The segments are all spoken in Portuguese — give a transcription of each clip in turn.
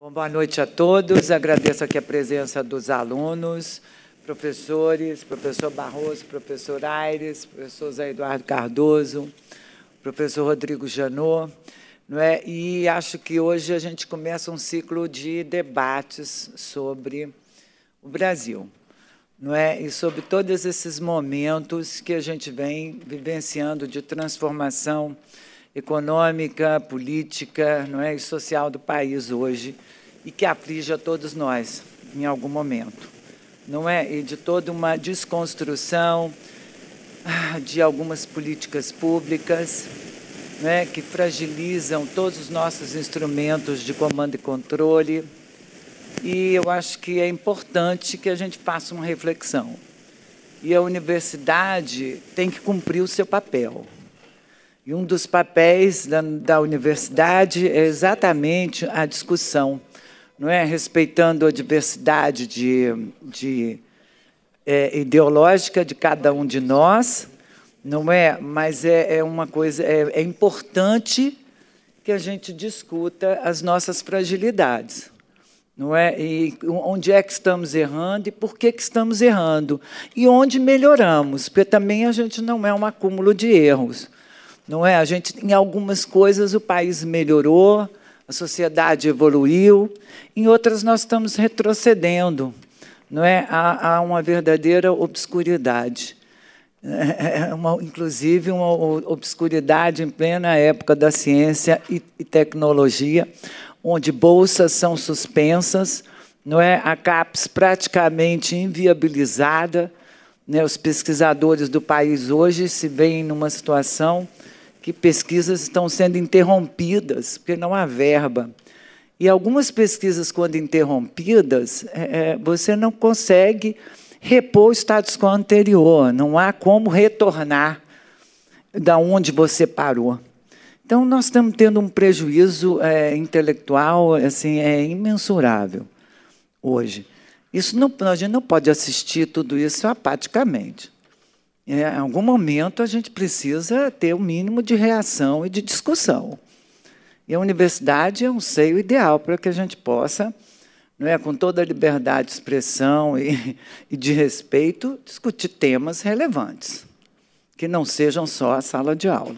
Bom, boa noite a todos. Agradeço aqui a presença dos alunos, professores, professor Barroso, professor Aires, professor Zé Eduardo Cardoso, professor Rodrigo Janot, não é? E acho que hoje a gente começa um ciclo de debates sobre o Brasil, não é? E sobre todos esses momentos que a gente vem vivenciando de transformação econômica, política, não é, e social do país hoje, e que aflige a todos nós em algum momento, não é? E de toda uma desconstrução de algumas políticas públicas, né, que fragilizam todos os nossos instrumentos de comando e controle. E eu acho que é importante que a gente faça uma reflexão. E a universidade tem que cumprir o seu papel. E um dos papéis da universidade é exatamente a discussão, não é? Respeitando a diversidade ideológica de cada um de nós, não é? Mas é uma coisa, é importante que a gente discuta as nossas fragilidades, não é? E onde é que estamos errando e por que estamos errando e onde melhoramos, porque também a gente não é um acúmulo de erros. Não é? A gente, em algumas coisas, o país melhorou, a sociedade evoluiu, em outras nós estamos retrocedendo, não é? Há uma verdadeira obscuridade, inclusive uma obscuridade em plena época da ciência e tecnologia, onde bolsas são suspensas, não é? A CAPES praticamente inviabilizada, né? Os pesquisadores do país hoje se veem numa situação que pesquisas estão sendo interrompidas, porque não há verba. E algumas pesquisas, quando interrompidas, você não consegue repor o status quo anterior, não há como retornar da onde você parou. Então, nós estamos tendo um prejuízo intelectual assim, imensurável hoje. A gente não pode assistir tudo isso apaticamente. Em algum momento, a gente precisa ter um mínimo de reação e de discussão. E a universidade é um seio ideal para que a gente possa, não é, com toda a liberdade de expressão e de respeito, discutir temas relevantes, que não sejam só a sala de aula.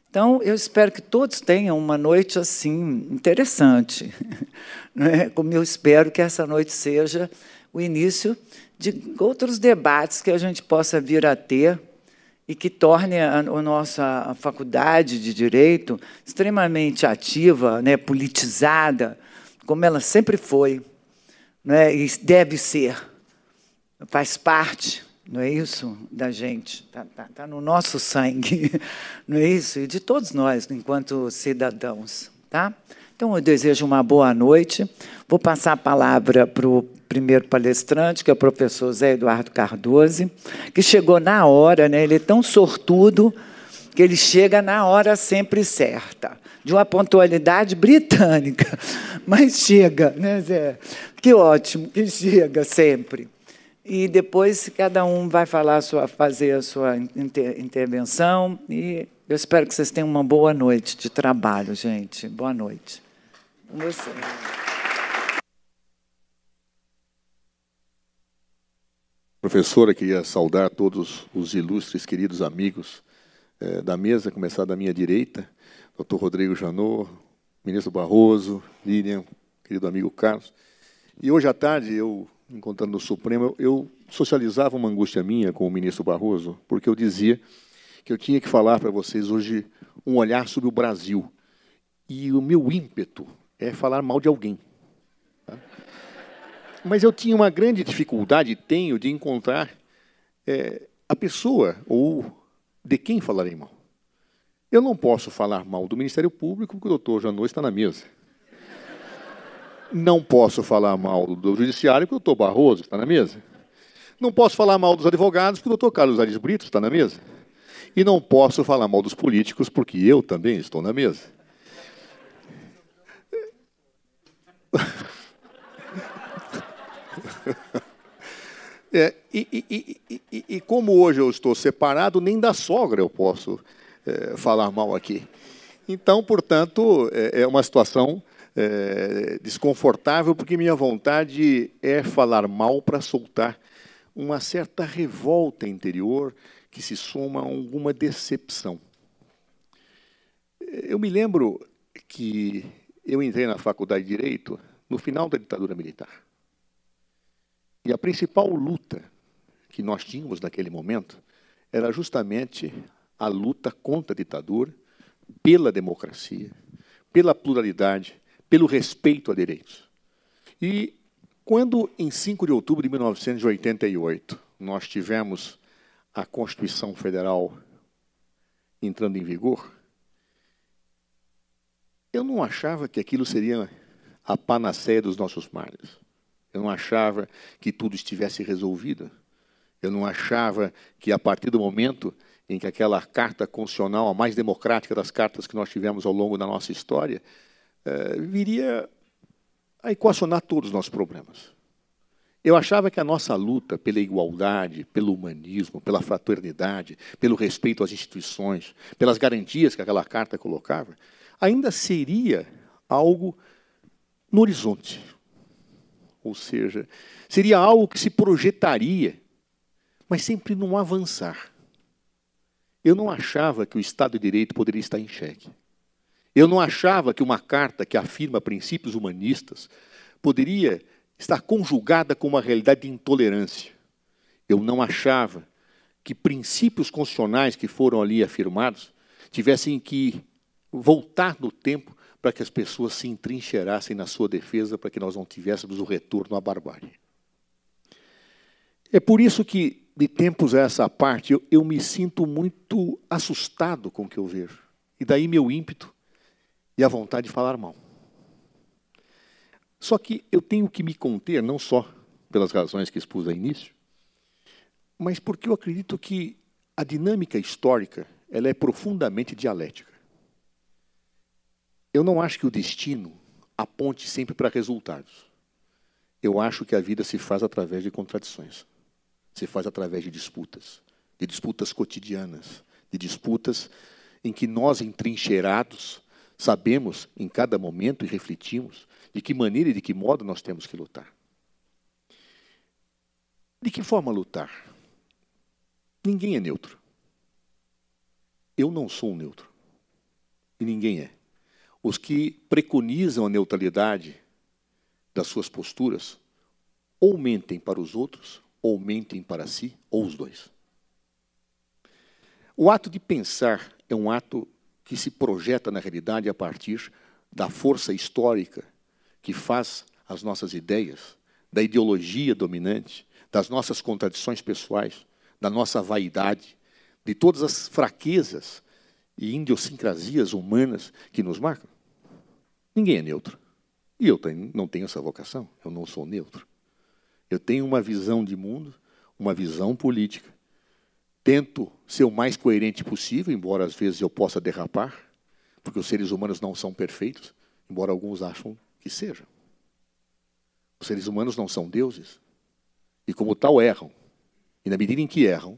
Então, eu espero que todos tenham uma noite assim interessante, não é? Como eu espero que essa noite seja o início de outros debates que a gente possa vir a ter e que torne a nossa faculdade de Direito extremamente ativa, né, politizada, como ela sempre foi, né, e deve ser, faz parte, não é isso, da gente, tá no nosso sangue, não é isso? E de todos nós, enquanto cidadãos, tá? Então, eu desejo uma boa noite. Vou passar a palavra para o primeiro palestrante, que é o professor Zé Eduardo Cardoso, que chegou na hora, né? Ele é tão sortudo que ele chega na hora sempre certa, de uma pontualidade britânica, mas chega, né, Zé? Que ótimo, que chega sempre. E depois cada um vai fazer a sua intervenção, e eu espero que vocês tenham uma boa noite de trabalho, gente. Boa noite. Com você. Professora, queria saudar todos os ilustres, queridos amigos da mesa, começar da minha direita, doutor Rodrigo Janot, ministro Barroso, Lilian, querido amigo Carlos. E hoje à tarde, eu, encontrando no Supremo, eu socializava uma angústia minha com o ministro Barroso, porque eu dizia que eu tinha que falar para vocês hoje um olhar sobre o Brasil. E o meu ímpeto é falar mal de alguém. Tá? Mas eu tinha uma grande dificuldade, de encontrar a pessoa ou de quem falarei mal. Eu não posso falar mal do Ministério Público, porque o doutor Janot está na mesa. Não posso falar mal do Judiciário, porque o doutor Barroso está na mesa. Não posso falar mal dos advogados, porque o doutor Carlos Aires Brito está na mesa. E não posso falar mal dos políticos, porque eu também estou na mesa. E como hoje eu estou separado, nem da sogra eu posso falar mal aqui. Então, portanto, é uma situação desconfortável, porque minha vontade é falar mal para soltar uma certa revolta interior que se soma a alguma decepção. Eu me lembro que eu entrei na Faculdade de Direito no final da ditadura militar. E a principal luta que nós tínhamos naquele momento era justamente a luta contra a ditadura, pela democracia, pela pluralidade, pelo respeito a direitos. E quando, em 5 de outubro de 1988, nós tivemos a Constituição Federal entrando em vigor, eu não achava que aquilo seria a panaceia dos nossos males. Eu não achava que tudo estivesse resolvido. Eu não achava que, a partir do momento em que aquela carta constitucional, a mais democrática das cartas que nós tivemos ao longo da nossa história, viria a equacionar todos os nossos problemas. Eu achava que a nossa luta pela igualdade, pelo humanismo, pela fraternidade, pelo respeito às instituições, pelas garantias que aquela carta colocava, ainda seria algo no horizonte. Ou seja, seria algo que se projetaria, mas sempre num avançar. Eu não achava que o Estado de Direito poderia estar em xeque. Eu não achava que uma carta que afirma princípios humanistas poderia estar conjugada com uma realidade de intolerância. Eu não achava que princípios constitucionais que foram ali afirmados tivessem que voltar no tempo para que as pessoas se entrincheirassem na sua defesa, para que nós não tivéssemos o retorno à barbárie. É por isso que, de tempos a essa parte, eu me sinto muito assustado com o que eu vejo. E daí meu ímpeto e a vontade de falar mal. Só que eu tenho que me conter, não só pelas razões que expus ao início, mas porque eu acredito que a dinâmica histórica ela é profundamente dialética. Eu não acho que o destino aponte sempre para resultados. Eu acho que a vida se faz através de contradições. Se faz através de disputas cotidianas, de disputas em que nós, entrincheirados, sabemos em cada momento e refletimos de que maneira e de que modo nós temos que lutar. De que forma lutar? Ninguém é neutro. Eu não sou um neutro. E ninguém é. Os que preconizam a neutralidade das suas posturas ou mentem para os outros, ou mentem para si, ou os dois. O ato de pensar é um ato que se projeta na realidade a partir da força histórica que faz as nossas ideias, da ideologia dominante, das nossas contradições pessoais, da nossa vaidade, de todas as fraquezas e idiosincrasias humanas que nos marcam. Ninguém é neutro. E eu não tenho essa vocação, eu não sou neutro. Eu tenho uma visão de mundo, uma visão política. Tento ser o mais coerente possível, embora às vezes eu possa derrapar, porque os seres humanos não são perfeitos, embora alguns acham que sejam. Os seres humanos não são deuses, e como tal erram. E na medida em que erram,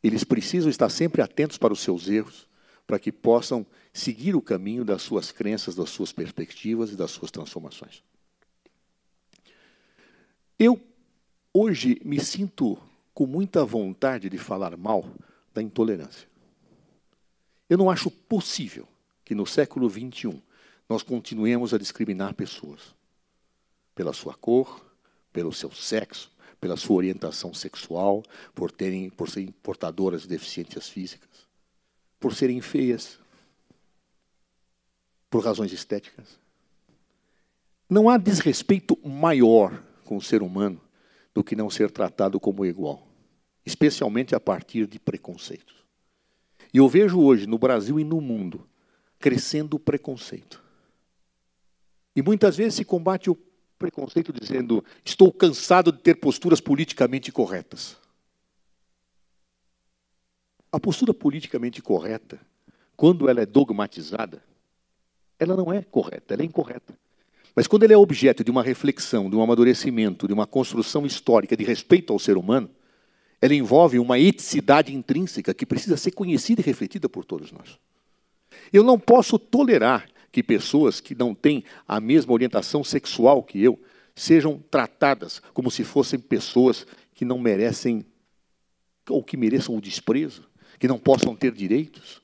eles precisam estar sempre atentos para os seus erros, para que possam seguir o caminho das suas crenças, das suas perspectivas e das suas transformações. Eu, hoje, me sinto com muita vontade de falar mal da intolerância. Eu não acho possível que no século XXI nós continuemos a discriminar pessoas pela sua cor, pelo seu sexo, pela sua orientação sexual, por serem portadoras de deficiências físicas, por serem feias, por razões estéticas. Não há desrespeito maior com o ser humano do que não ser tratado como igual, especialmente a partir de preconceitos. E eu vejo hoje, no Brasil e no mundo, crescendo o preconceito. E muitas vezes se combate o preconceito dizendo: estou cansado de ter posturas politicamente corretas. A postura politicamente correta, quando ela é dogmatizada, ela não é correta, ela é incorreta. Mas quando ela é objeto de uma reflexão, de um amadurecimento, de uma construção histórica de respeito ao ser humano, ela envolve uma eticidade intrínseca que precisa ser conhecida e refletida por todos nós. Eu não posso tolerar que pessoas que não têm a mesma orientação sexual que eu sejam tratadas como se fossem pessoas que não merecem, ou que mereçam o desprezo, que não possam ter direitos?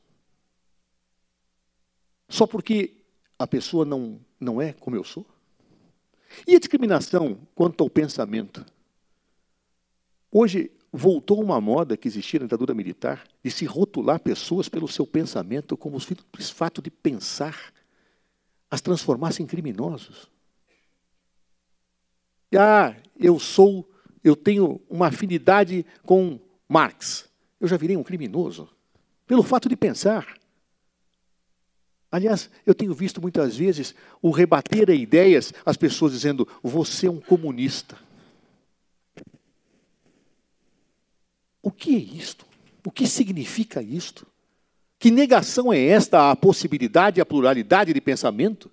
Só porque a pessoa não é como eu sou? E a discriminação quanto ao pensamento? Hoje voltou uma moda que existia na ditadura militar de se rotular pessoas pelo seu pensamento, como se o fato de pensar as transformasse em criminosos. Eu tenho uma afinidade com Marx. Eu já virei um criminoso pelo fato de pensar. Aliás, eu tenho visto muitas vezes o rebater a ideias, as pessoas dizendo, você é um comunista. O que é isto? O que significa isto? Que negação é esta à possibilidade e à pluralidade de pensamento?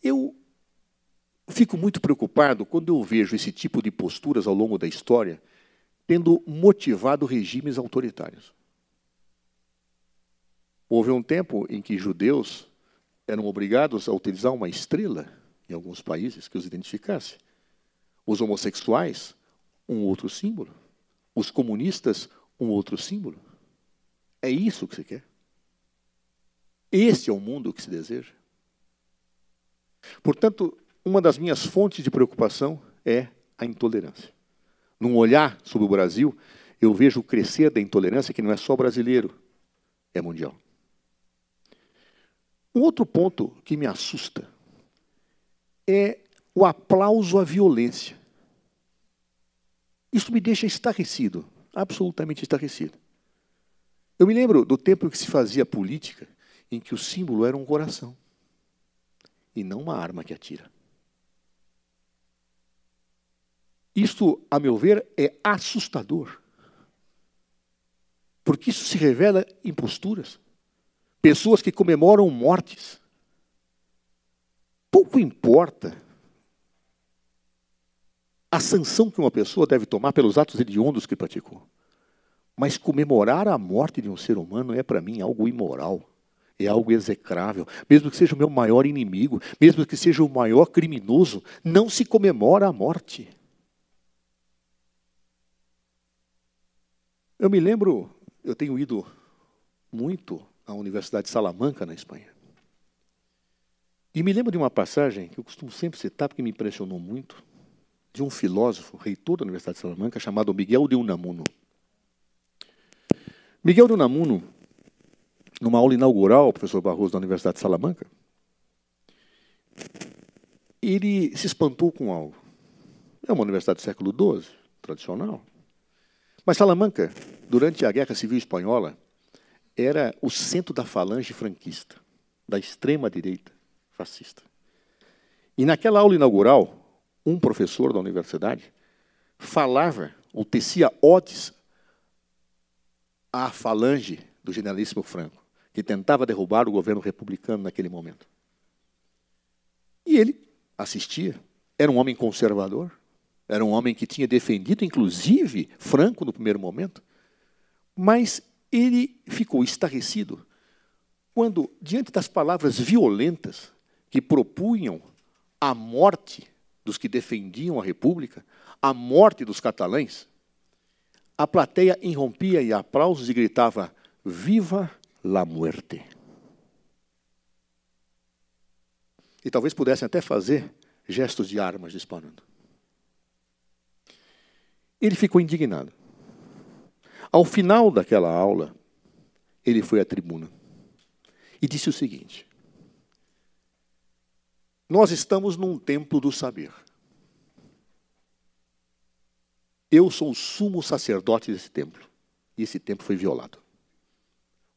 Eu fico muito preocupado quando eu vejo esse tipo de posturas ao longo da história tendo motivado regimes autoritários. Houve um tempo em que judeus eram obrigados a utilizar uma estrela em alguns países que os identificasse. Os homossexuais, um outro símbolo. Os comunistas, um outro símbolo. É isso que se quer? Esse é o mundo que se deseja? Portanto, uma das minhas fontes de preocupação é a intolerância. Num olhar sobre o Brasil, eu vejo o crescer da intolerância que não é só brasileiro, é mundial. Um outro ponto que me assusta é o aplauso à violência. Isso me deixa estarrecido, absolutamente estarrecido. Eu me lembro do tempo em que se fazia política, em que o símbolo era um coração, e não uma arma que atira. Isto, a meu ver, é assustador. Porque isso se revela em posturas. Pessoas que comemoram mortes. Pouco importa a sanção que uma pessoa deve tomar pelos atos hediondos que praticou. Mas comemorar a morte de um ser humano é, para mim, algo imoral. É algo execrável. Mesmo que seja o meu maior inimigo, mesmo que seja o maior criminoso, não se comemora a morte. Eu me lembro, eu tenho ido muito à Universidade de Salamanca, na Espanha. E me lembro de uma passagem que eu costumo sempre citar, porque me impressionou muito, de um filósofo, reitor da Universidade de Salamanca, chamado Miguel de Unamuno. Miguel de Unamuno, numa aula inaugural, o professor Barroso da Universidade de Salamanca, ele se espantou com algo. É uma universidade do século XII, tradicional. Mas Salamanca, durante a Guerra Civil Espanhola, era o centro da falange franquista, da extrema-direita fascista. E naquela aula inaugural, um professor da universidade falava, ou tecia odes à falange do generalíssimo Franco, que tentava derrubar o governo republicano naquele momento. E ele assistia. Era um homem conservador, era um homem que tinha defendido, inclusive, Franco no primeiro momento, mas ele ficou estarrecido quando, diante das palavras violentas que propunham a morte dos que defendiam a República, a morte dos catalães, a plateia irrompia em aplausos e gritava: "Viva la muerte!" E talvez pudessem até fazer gestos de armas disparando. Ele ficou indignado. Ao final daquela aula, ele foi à tribuna e disse o seguinte: nós estamos num templo do saber. Eu sou o sumo sacerdote desse templo. E esse templo foi violado.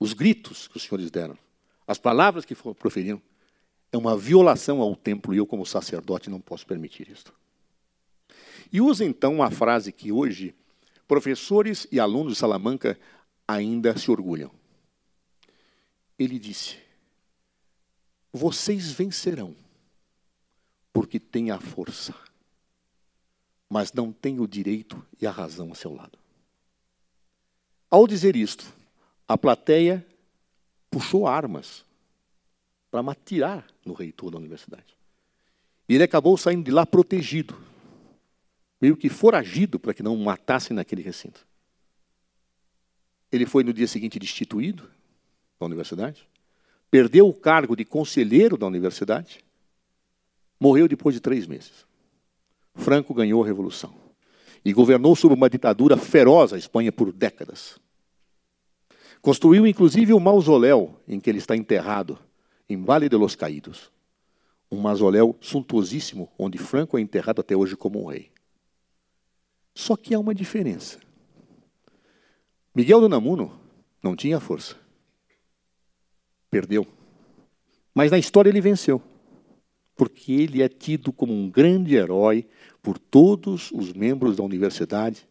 Os gritos que os senhores deram, as palavras que proferiram, é uma violação ao templo e eu, como sacerdote, não posso permitir isso. E usa, então, uma frase que hoje professores e alunos de Salamanca ainda se orgulham. Ele disse: vocês vencerão, porque têm a força, mas não têm o direito e a razão a seu lado. Ao dizer isto, a plateia puxou armas para atirar no reitor da universidade. E ele acabou saindo de lá protegido, meio que foragido para que não o matassem naquele recinto. Ele foi no dia seguinte destituído da universidade, perdeu o cargo de conselheiro da universidade, morreu depois de 3 meses. Franco ganhou a Revolução e governou sob uma ditadura feroz a Espanha por décadas. Construiu, inclusive, o mausoléu em que ele está enterrado, em Valle de los Caídos. Um mausoléu suntuosíssimo, onde Franco é enterrado até hoje como um rei. Só que há uma diferença. Miguel de Unamuno não tinha força. Perdeu. Mas na história ele venceu. Porque ele é tido como um grande herói por todos os membros da universidade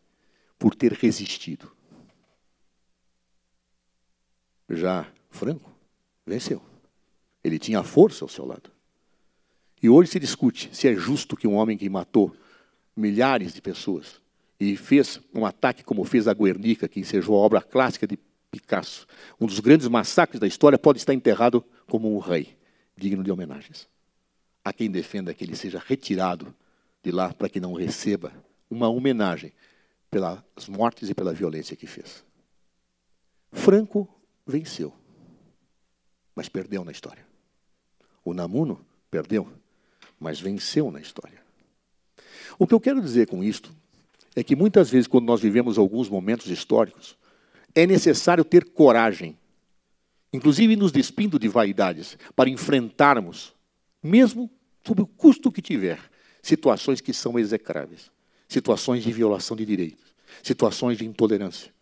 por ter resistido. Já Franco venceu. Ele tinha a força ao seu lado. E hoje se discute se é justo que um homem que matou milhares de pessoas e fez um ataque como fez a Guernica, que ensejou a obra clássica de Picasso, um dos grandes massacres da história, pode estar enterrado como um rei, digno de homenagens. Há quem defenda que ele seja retirado de lá para que não receba uma homenagem pelas mortes e pela violência que fez. Franco venceu, mas perdeu na história. Unamuno perdeu, mas venceu na história. O que eu quero dizer com isto é que muitas vezes, quando nós vivemos alguns momentos históricos, é necessário ter coragem, inclusive nos despindo de vaidades, para enfrentarmos, mesmo sob o custo que tiver, situações que são execráveis, situações de violação de direitos, situações de intolerância.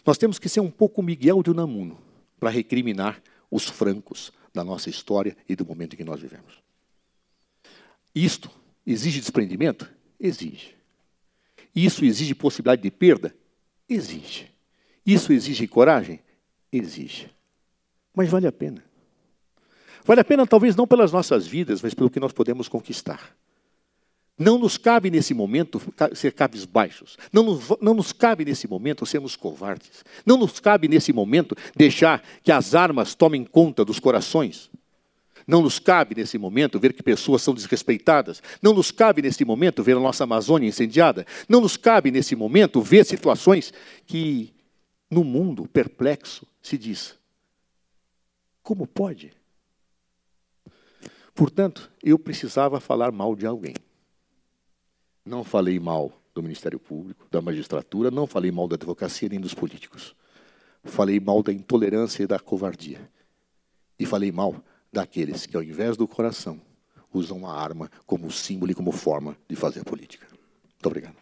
Nós temos que ser um pouco Miguel de Unamuno para recriminar os francos da nossa história e do momento em que nós vivemos. Isto exige desprendimento? Exige. Isso exige possibilidade de perda? Exige. Isso exige coragem? Exige. Mas vale a pena. Vale a pena talvez não pelas nossas vidas, mas pelo que nós podemos conquistar. Não nos cabe nesse momento ser cabisbaixos. Não nos cabe nesse momento sermos covardes. Não nos cabe nesse momento deixar que as armas tomem conta dos corações. Não nos cabe nesse momento ver que pessoas são desrespeitadas. Não nos cabe nesse momento ver a nossa Amazônia incendiada. Não nos cabe nesse momento ver situações que no mundo perplexo se diz: como pode? Portanto, eu precisava falar mal de alguém. Não falei mal do Ministério Público, da magistratura, não falei mal da advocacia nem dos políticos. Falei mal da intolerância e da covardia. E falei mal daqueles que, ao invés do coração, usam a arma como símbolo e como forma de fazer política. Muito obrigado.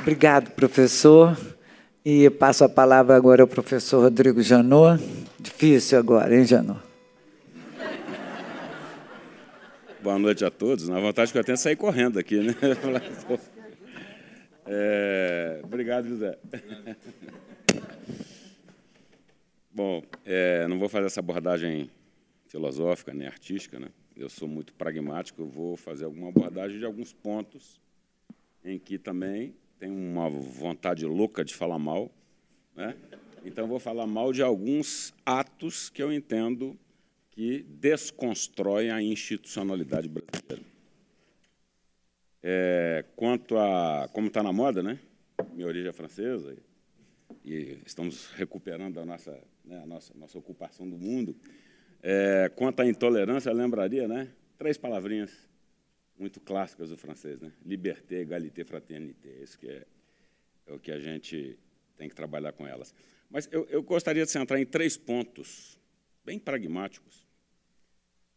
Obrigado, professor. E passo a palavra agora ao professor Rodrigo Janot. Difícil agora, hein, Janot? Boa noite a todos. Na vontade que eu tenho é sair correndo aqui, né? Obrigado, José. Bom, não vou fazer essa abordagem filosófica nem artística, né? Eu sou muito pragmático, eu vou fazer alguma abordagem de alguns pontos em que também tenho uma vontade louca de falar mal, né? Então, vou falar mal de alguns atos que eu entendo que desconstroem a institucionalidade brasileira. Quanto a... Como está na moda, né? Minha origem é francesa, e estamos recuperando a nossa ocupação do mundo. Quanto à intolerância, eu lembraria, né? 3 palavrinhas muito clássicas do francês, né? Liberté, égalité, fraternité. Isso que é o que a gente tem que trabalhar com elas. Mas eu gostaria de centrar em 3 pontos bem pragmáticos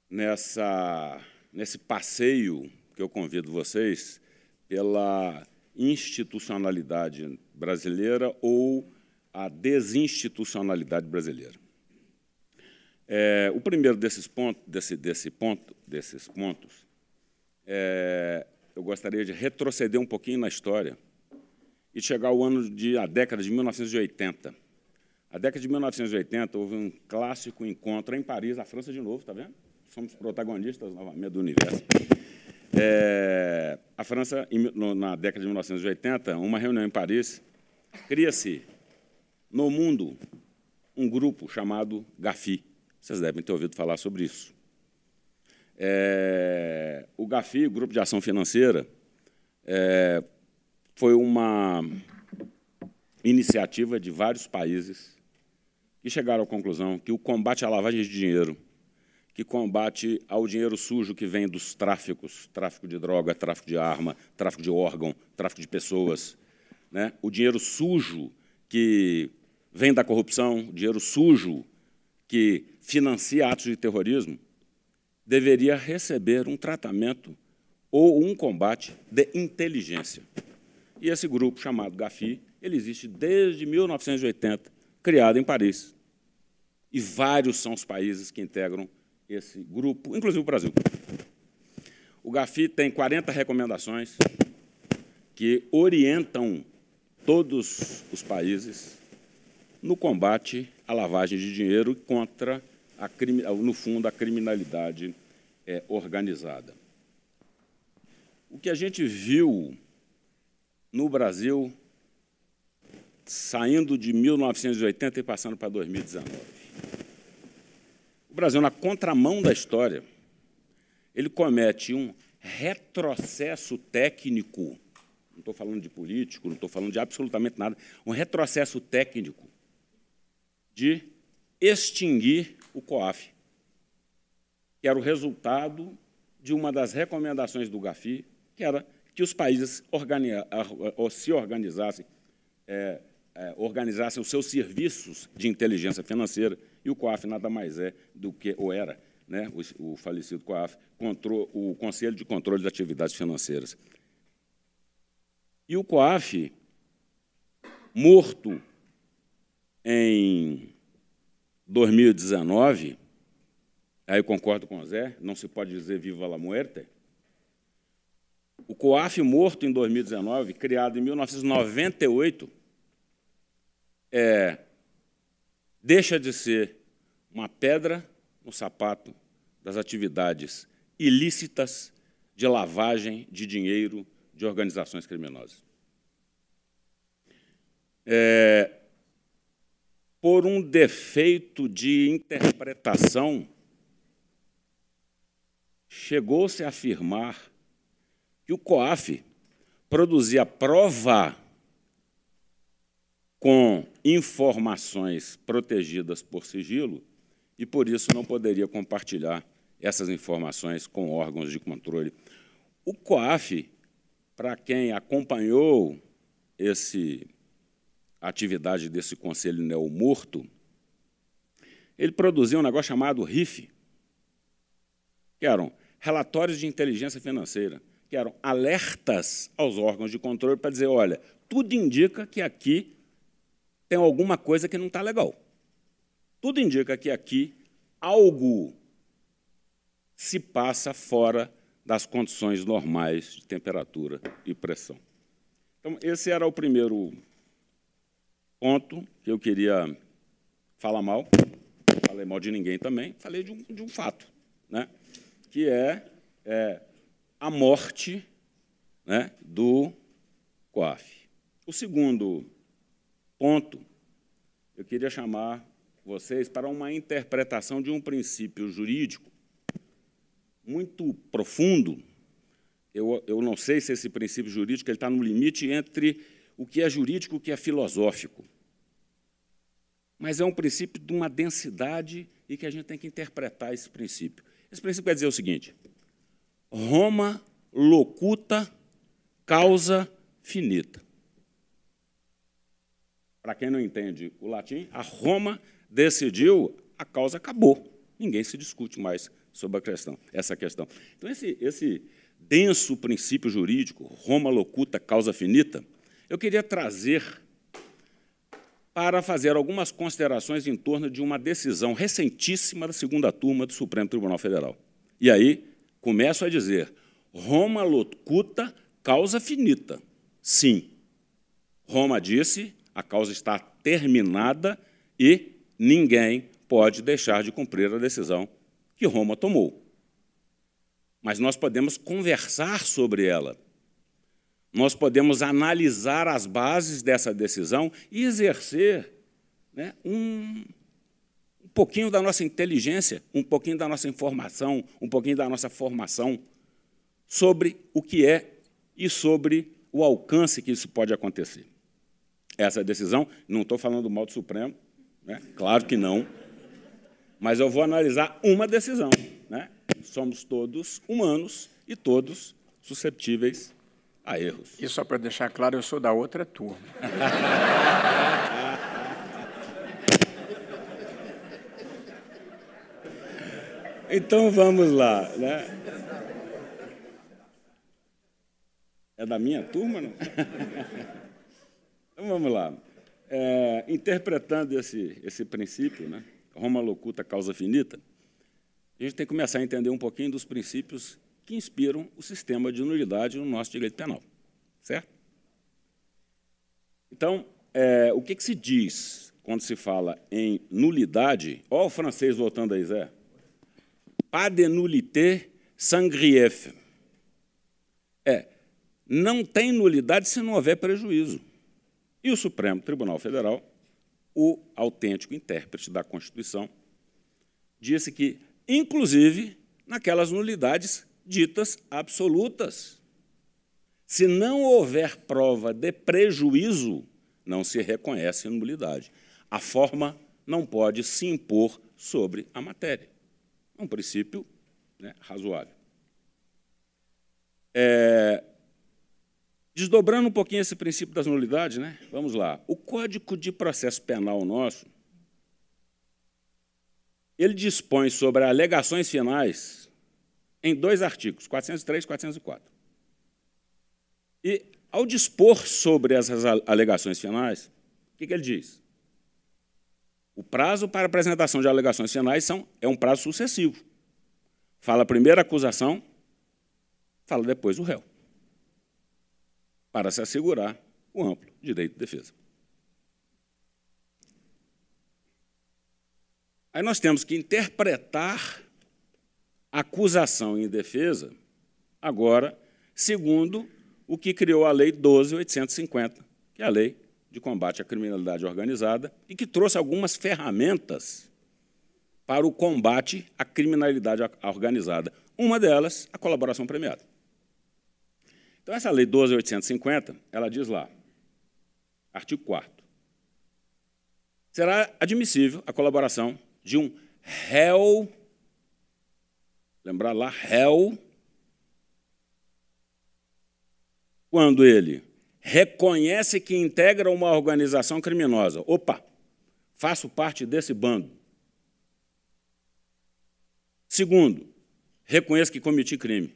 nesse passeio que eu convido vocês pela institucionalidade brasileira ou a desinstitucionalidade brasileira. O primeiro desses pontos, eu gostaria de retroceder um pouquinho na história e chegar ao década de 1980. A década de 1980 houve um clássico encontro em Paris, na França de novo, está vendo? Somos protagonistas novamente do universo. A França, na década de 1980, uma reunião em Paris, cria-se no mundo um grupo chamado GAFI. Vocês devem ter ouvido falar sobre isso. O GAFI, o Grupo de Ação Financeira, foi uma iniciativa de vários países que chegaram à conclusão que o combate à lavagem de dinheiro, que combate ao dinheiro sujo que vem dos tráficos, tráfico de droga, tráfico de arma, tráfico de órgão, tráfico de pessoas, né? O dinheiro sujo que vem da corrupção, dinheiro sujo que financia atos de terrorismo, deveria receber um tratamento ou um combate de inteligência. E esse grupo, chamado GAFI, ele existe desde 1980, criado em Paris. E vários são os países que integram esse grupo, inclusive o Brasil. O GAFI tem 40 recomendações que orientam todos os países no combate à lavagem de dinheiro contra, no fundo, a criminalidade organizada. O que a gente viu no Brasil, saindo de 1980 e passando para 2019, o Brasil, na contramão da história, ele comete um retrocesso técnico, não estou falando de político, não estou falando de absolutamente nada, um retrocesso técnico de extinguir o COAF, que era o resultado de uma das recomendações do GAFI, que era que os países se organizassem, organizassem os seus serviços de inteligência financeira, e o COAF nada mais é do que, ou era, né, o falecido COAF, o Conselho de Controle de Atividades Financeiras. E o COAF, morto em 2019, aí eu concordo com o Zé, não se pode dizer viva la muerte. O COAF, morto em 2019, criado em 1998, deixa de ser uma pedra no sapato das atividades ilícitas de lavagem de dinheiro de organizações criminosas. Por um defeito de interpretação, chegou-se a afirmar que o COAF produzia prova com informações protegidas por sigilo e, por isso, não poderia compartilhar essas informações com órgãos de controle. O COAF, para quem acompanhou a atividade desse Conselho Neomorto, ele produzia um negócio chamado RIF, que eram relatórios de inteligência financeira, que eram alertas aos órgãos de controle para dizer, olha, tudo indica que aqui tem alguma coisa que não está legal. Tudo indica que aqui algo se passa fora das condições normais de temperatura e pressão. Então, esse era o primeiro ponto que eu queria falar mal. Não falei mal de ninguém também, falei de um fato, né, que é a morte, né, do COAF. O segundo ponto, eu queria chamar vocês para uma interpretação de um princípio jurídico muito profundo. Eu não sei se esse princípio jurídico está no limite entre o que é jurídico e o que é filosófico, mas é um princípio de uma densidade e que a gente tem que interpretar esse princípio. Esse princípio quer dizer o seguinte: Roma locuta causa finita. Para quem não entende o latim, a Roma decidiu, a causa acabou. Ninguém se discute mais sobre essa questão. Então, esse denso princípio jurídico, Roma locuta causa finita, eu queria trazer para fazer algumas considerações em torno de uma decisão recentíssima da segunda turma do Supremo Tribunal Federal. E aí começo a dizer, Roma locuta causa finita. Sim, Roma disse, a causa está terminada E ninguém pode deixar de cumprir a decisão que Roma tomou. Mas nós podemos conversar sobre ela. Nós podemos analisar as bases dessa decisão e exercer, né, um pouquinho da nossa inteligência, um pouquinho da nossa informação, um pouquinho da nossa formação sobre o que é e sobre o alcance que isso pode acontecer. Essa decisão, não estou falando mal do Supremo, né? Claro que não, mas eu vou analisar uma decisão, né? Somos todos humanos e todos susceptíveis a erros. E só para deixar claro, eu sou da outra turma. Então, vamos lá, né? É da minha turma, não? Então, vamos lá. Interpretando esse princípio, né? Roma locuta causa finita, a gente tem que começar a entender um pouquinho dos princípios que inspiram o sistema de nulidade no nosso direito penal, certo? Então, o que se diz quando se fala em nulidade? Olha o francês voltando aí, Zé. Pas de nullité sans grief. Não tem nulidade se não houver prejuízo. E o Supremo Tribunal Federal, o autêntico intérprete da Constituição, disse que, inclusive, naquelas nulidades ditas absolutas, se não houver prova de prejuízo, não se reconhece nulidade. A forma não pode se impor sobre a matéria. É um princípio, né, razoável. Desdobrando um pouquinho esse princípio das nulidades, né? Vamos lá. O Código de Processo Penal nosso, ele dispõe sobre alegações finais em 2 artigos, 403 e 404. E, ao dispor sobre essas alegações finais, o que ele diz? O prazo para apresentação de alegações finais é um prazo sucessivo. Fala primeiro a acusação, fala depois o réu, para se assegurar o amplo direito de defesa. Aí nós temos que interpretar a acusação em defesa, agora, segundo o que criou a Lei 12.850, que é a Lei de Combate à Criminalidade Organizada, e que trouxe algumas ferramentas para o combate à criminalidade organizada. Uma delas, a colaboração premiada. Então, essa Lei 12.850, ela diz lá, artigo 4º, será admissível a colaboração de um réu, lembrar lá, réu, quando ele reconhece que integra uma organização criminosa. Opa, faço parte desse bando. Segundo, reconheço que cometi crime.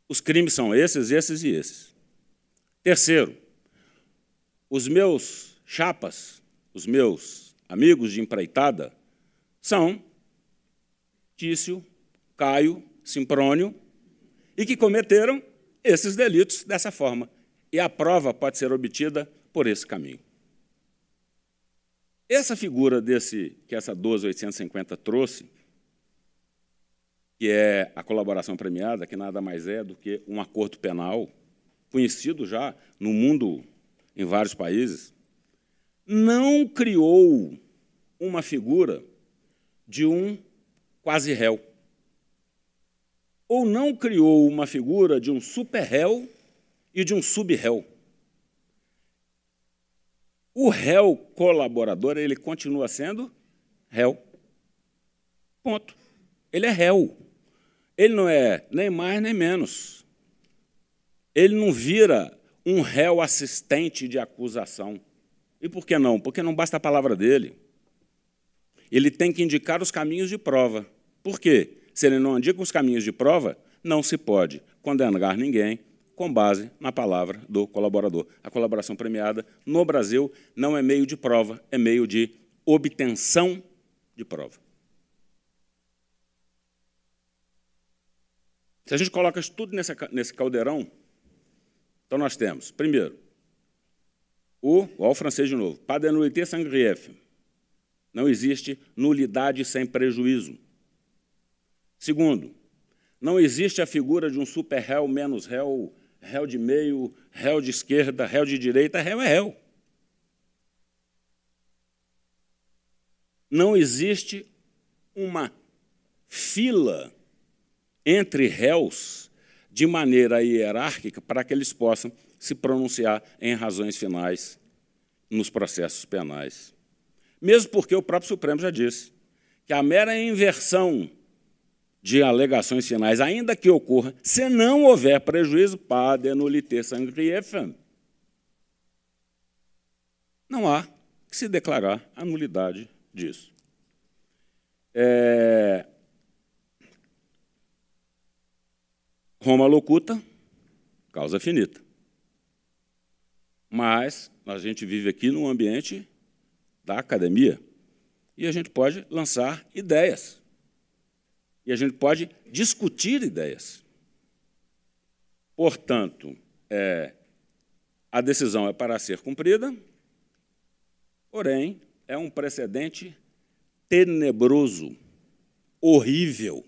Os crimes são esses, esses e esses. Terceiro, os meus chapas, os meus amigos de empreitada, são Tício, Caio, Simprônio, e que cometeram esses delitos dessa forma. E a prova pode ser obtida por esse caminho. Essa figura que essa 12.850 trouxe, que é a colaboração premiada, que nada mais é do que um acordo penal, conhecido já no mundo, em vários países, não criou uma figura de um quasi-réu, ou não criou uma figura de um super-réu e de um sub-réu. O réu colaborador, ele continua sendo réu. Ponto. Ele é réu. Ele não é nem mais nem menos. Ele não vira um réu assistente de acusação. E por que não? Porque não basta a palavra dele. Ele tem que indicar os caminhos de prova. Por quê? Se ele não indica os caminhos de prova, não se pode condenar ninguém com base na palavra do colaborador. A colaboração premiada, no Brasil, não é meio de prova, é meio de obtenção de prova. Se a gente coloca isso tudo nesse caldeirão, então nós temos, primeiro, olha o francês de novo, pas de nullité sans grief. Não existe nulidade sem prejuízo. Segundo, não existe a figura de um super-réu, menos réu, réu de meio, réu de esquerda, réu de direita, réu é réu. Não existe uma fila entre réus de maneira hierárquica para que eles possam se pronunciar em razões finais nos processos penais. Mesmo porque o próprio Supremo já disse que a mera inversão de alegações finais, ainda que ocorra, se não houver prejuízo, pade nullité sangriefam, não há que se declarar a nulidade disso. Roma locuta, causa finita. Mas a gente vive aqui num ambiente da academia e a gente pode lançar ideias. E a gente pode discutir ideias. Portanto, a decisão é para ser cumprida, porém, é um precedente tenebroso, horrível,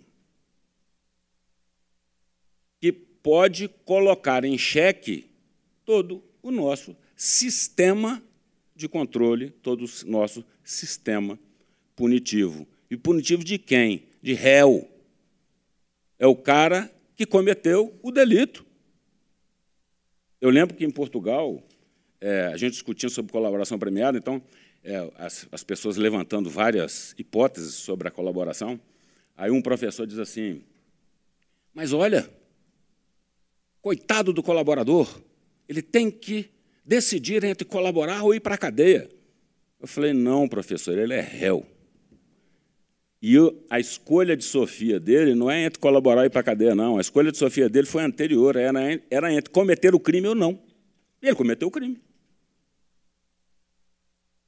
que pode colocar em xeque todo o nosso sistema de controle, todo o nosso sistema punitivo. E punitivo de quem? De réu. É o cara que cometeu o delito. Eu lembro que em Portugal, a gente discutindo sobre colaboração premiada, então, as pessoas levantando várias hipóteses sobre a colaboração, aí um professor diz assim, mas olha, coitado do colaborador, ele tem que decidir entre colaborar ou ir para a cadeia. Eu falei, não, professor, ele é réu. E a escolha de Sofia dele não é entre colaborar e ir para a cadeia, não. A escolha de Sofia dele foi anterior, era entre cometer o crime ou não. E ele cometeu o crime.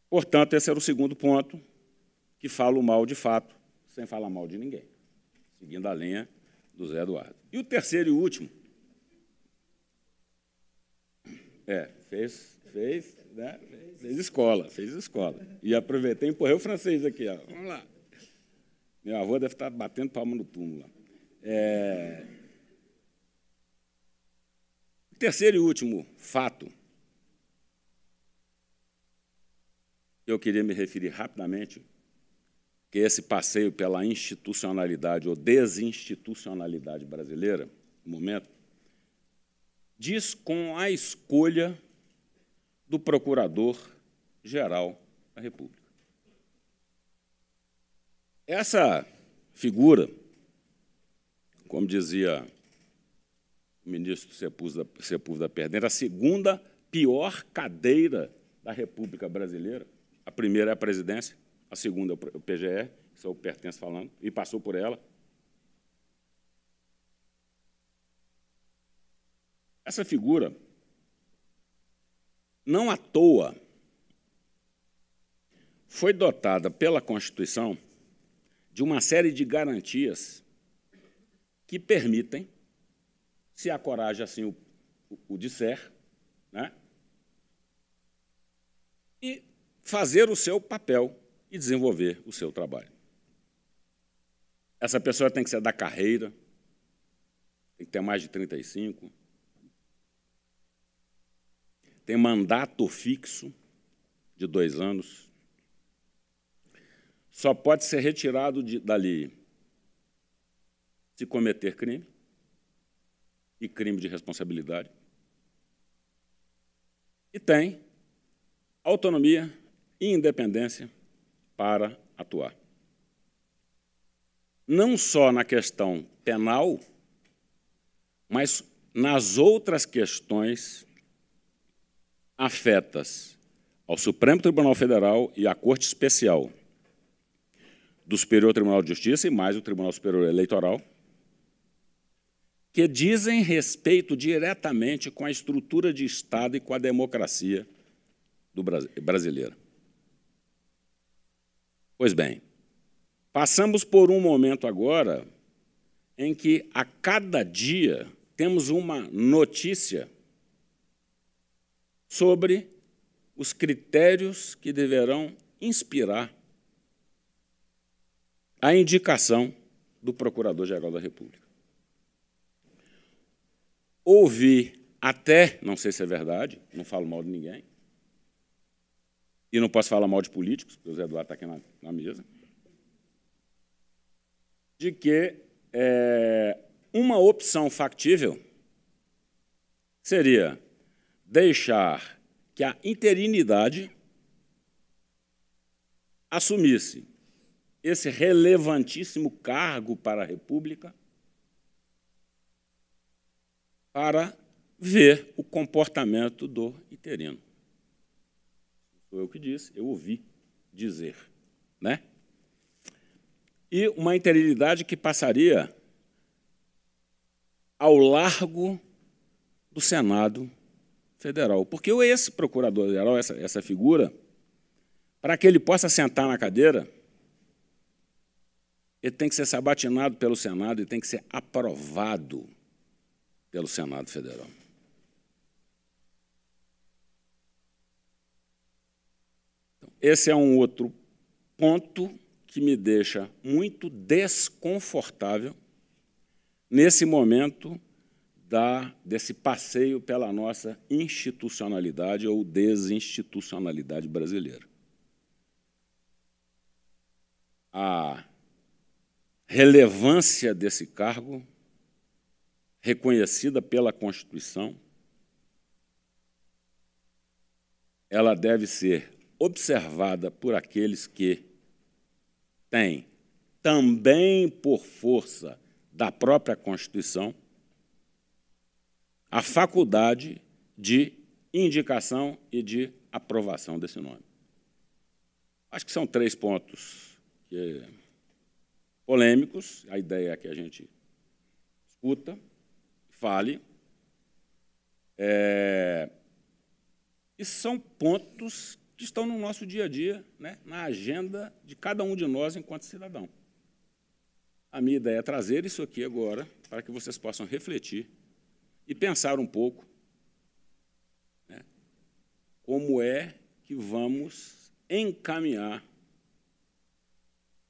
Portanto, esse era o segundo ponto, que fala o mal de fato, sem falar mal de ninguém, seguindo a linha do Zé Eduardo. E o terceiro e último, fez escola. E aproveitei e empurrei o francês aqui. Ó. Vamos lá. Meu avô deve estar batendo palma no túmulo lá. O terceiro e último fato, eu queria me referir rapidamente, que esse passeio pela institucionalidade ou desinstitucionalidade brasileira, no momento, diz com a escolha do Procurador-Geral da República. Essa figura, como dizia o ministro Sepúlveda Perdente, a segunda pior cadeira da República Brasileira. A primeira é a presidência, a segunda é o PGR, que sou o Pertence falando, e passou por ela. Essa figura, não à toa, foi dotada pela Constituição de uma série de garantias que permitem, se a coragem assim o disser, né, e fazer o seu papel e desenvolver o seu trabalho. Essa pessoa tem que ser da carreira, tem que ter mais de 35, tem mandato fixo de 2 anos, só pode ser retirado dali se cometer crime e crime de responsabilidade. E tem autonomia e independência para atuar. Não só na questão penal, mas nas outras questões afetas ao Supremo Tribunal Federal e à Corte Especial do Superior Tribunal de Justiça e mais o Tribunal Superior Eleitoral, que dizem respeito diretamente com a estrutura de Estado e com a democracia brasileira. Pois bem, passamos por um momento agora em que, a cada dia, temos uma notícia sobre os critérios que deverão inspirar a indicação do Procurador-Geral da República. Ouvi até, não sei se é verdade, não falo mal de ninguém, e não posso falar mal de políticos, porque o Zé Eduardo está aqui na mesa, de que uma opção factível seria deixar que a interinidade assumisse esse relevantíssimo cargo para a República para ver o comportamento do interino. Foi eu que disse, eu ouvi dizer, né? E uma interinidade que passaria ao largo do Senado Federal. Porque esse procurador-geral, essa figura, para que ele possa sentar na cadeira, ele tem que ser sabatinado pelo Senado e tem que ser aprovado pelo Senado Federal. Então, esse é um outro ponto que me deixa muito desconfortável nesse momento desse passeio pela nossa institucionalidade ou desinstitucionalidade brasileira. A relevância desse cargo, reconhecida pela Constituição, ela deve ser observada por aqueles que têm, também por força da própria Constituição, a faculdade de indicação e de aprovação desse nome. Acho que são 3 pontos polêmicos. A ideia é que a gente escuta, fale. E são pontos que estão no nosso dia a dia, né, na agenda de cada um de nós enquanto cidadão. A minha ideia é trazer isso aqui agora para que vocês possam refletir e pensar um pouco, né, como é que vamos encaminhar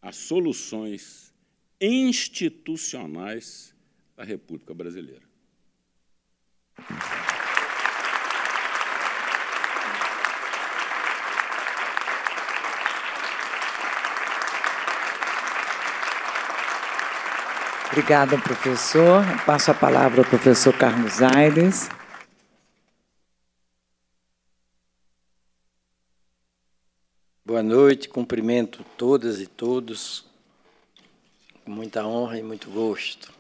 as soluções institucionais da República Brasileira. Obrigada, professor. Passo a palavra ao professor Carlos Aires. Boa noite, cumprimento todas e todos, com muita honra e muito gosto.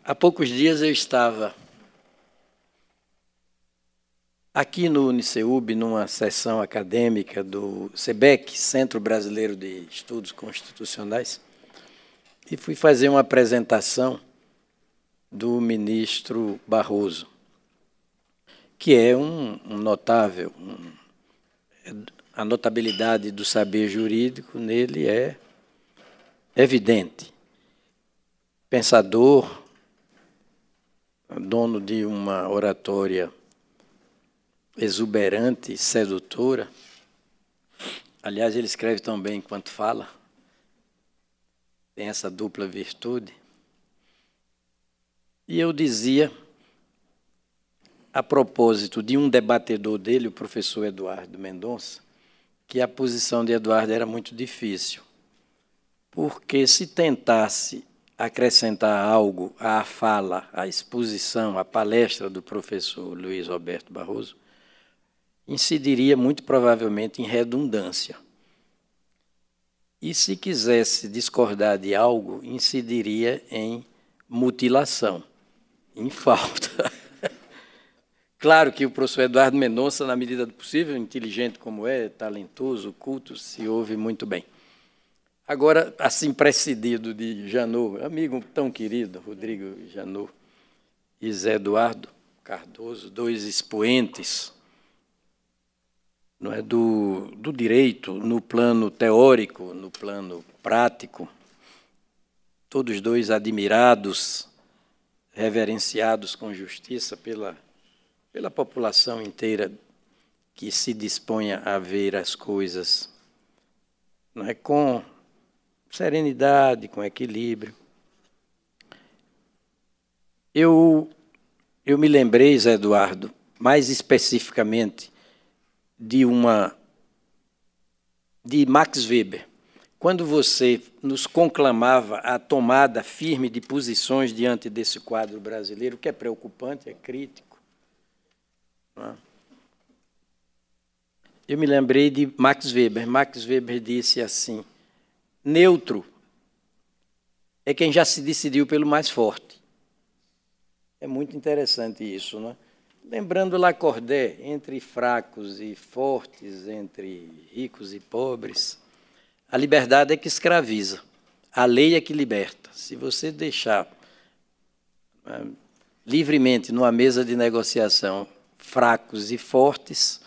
Há poucos dias eu estava aqui no Uniceub, numa sessão acadêmica do CBEC, Centro Brasileiro de Estudos Constitucionais, e fui fazer uma apresentação do ministro Barroso, que é um notável, a notabilidade do saber jurídico nele é evidente. Pensador, dono de uma oratória exuberante, sedutora. Aliás, ele escreve tão bem quanto fala. Tem essa dupla virtude. E eu dizia, a propósito de um debatedor dele, o professor Eduardo Mendonça, que a posição de Eduardo era muito difícil, porque se tentasse acrescentar algo à fala, à exposição, à palestra do professor Luiz Roberto Barroso, incidiria muito provavelmente em redundância. E, se quisesse discordar de algo, incidiria em mutilação, em falta. Claro que o professor Eduardo Mendonça, na medida do possível, inteligente como é, talentoso, culto, se ouve muito bem. Agora, assim, precedido de Janot, amigo tão querido, Rodrigo Janot, e Zé Eduardo Cardoso, 2 expoentes, não é, do direito no plano teórico, no plano prático, todos 2 admirados, reverenciados com justiça pela população inteira que se disponha a ver as coisas, não é, com serenidade, com equilíbrio. Eu me lembrei, Zé Eduardo, mais especificamente, de Max Weber, quando você nos conclamava a tomada firme de posições diante desse quadro brasileiro, que é preocupante, é crítico. Eu me lembrei de Max Weber. Max Weber disse assim: neutro é quem já se decidiu pelo mais forte. É muito interessante isso, não é? Lembrando Lacordaire, entre fracos e fortes, entre ricos e pobres, a liberdade é que escraviza, a lei é que liberta. Se você deixar livremente numa mesa de negociação fracos e fortes,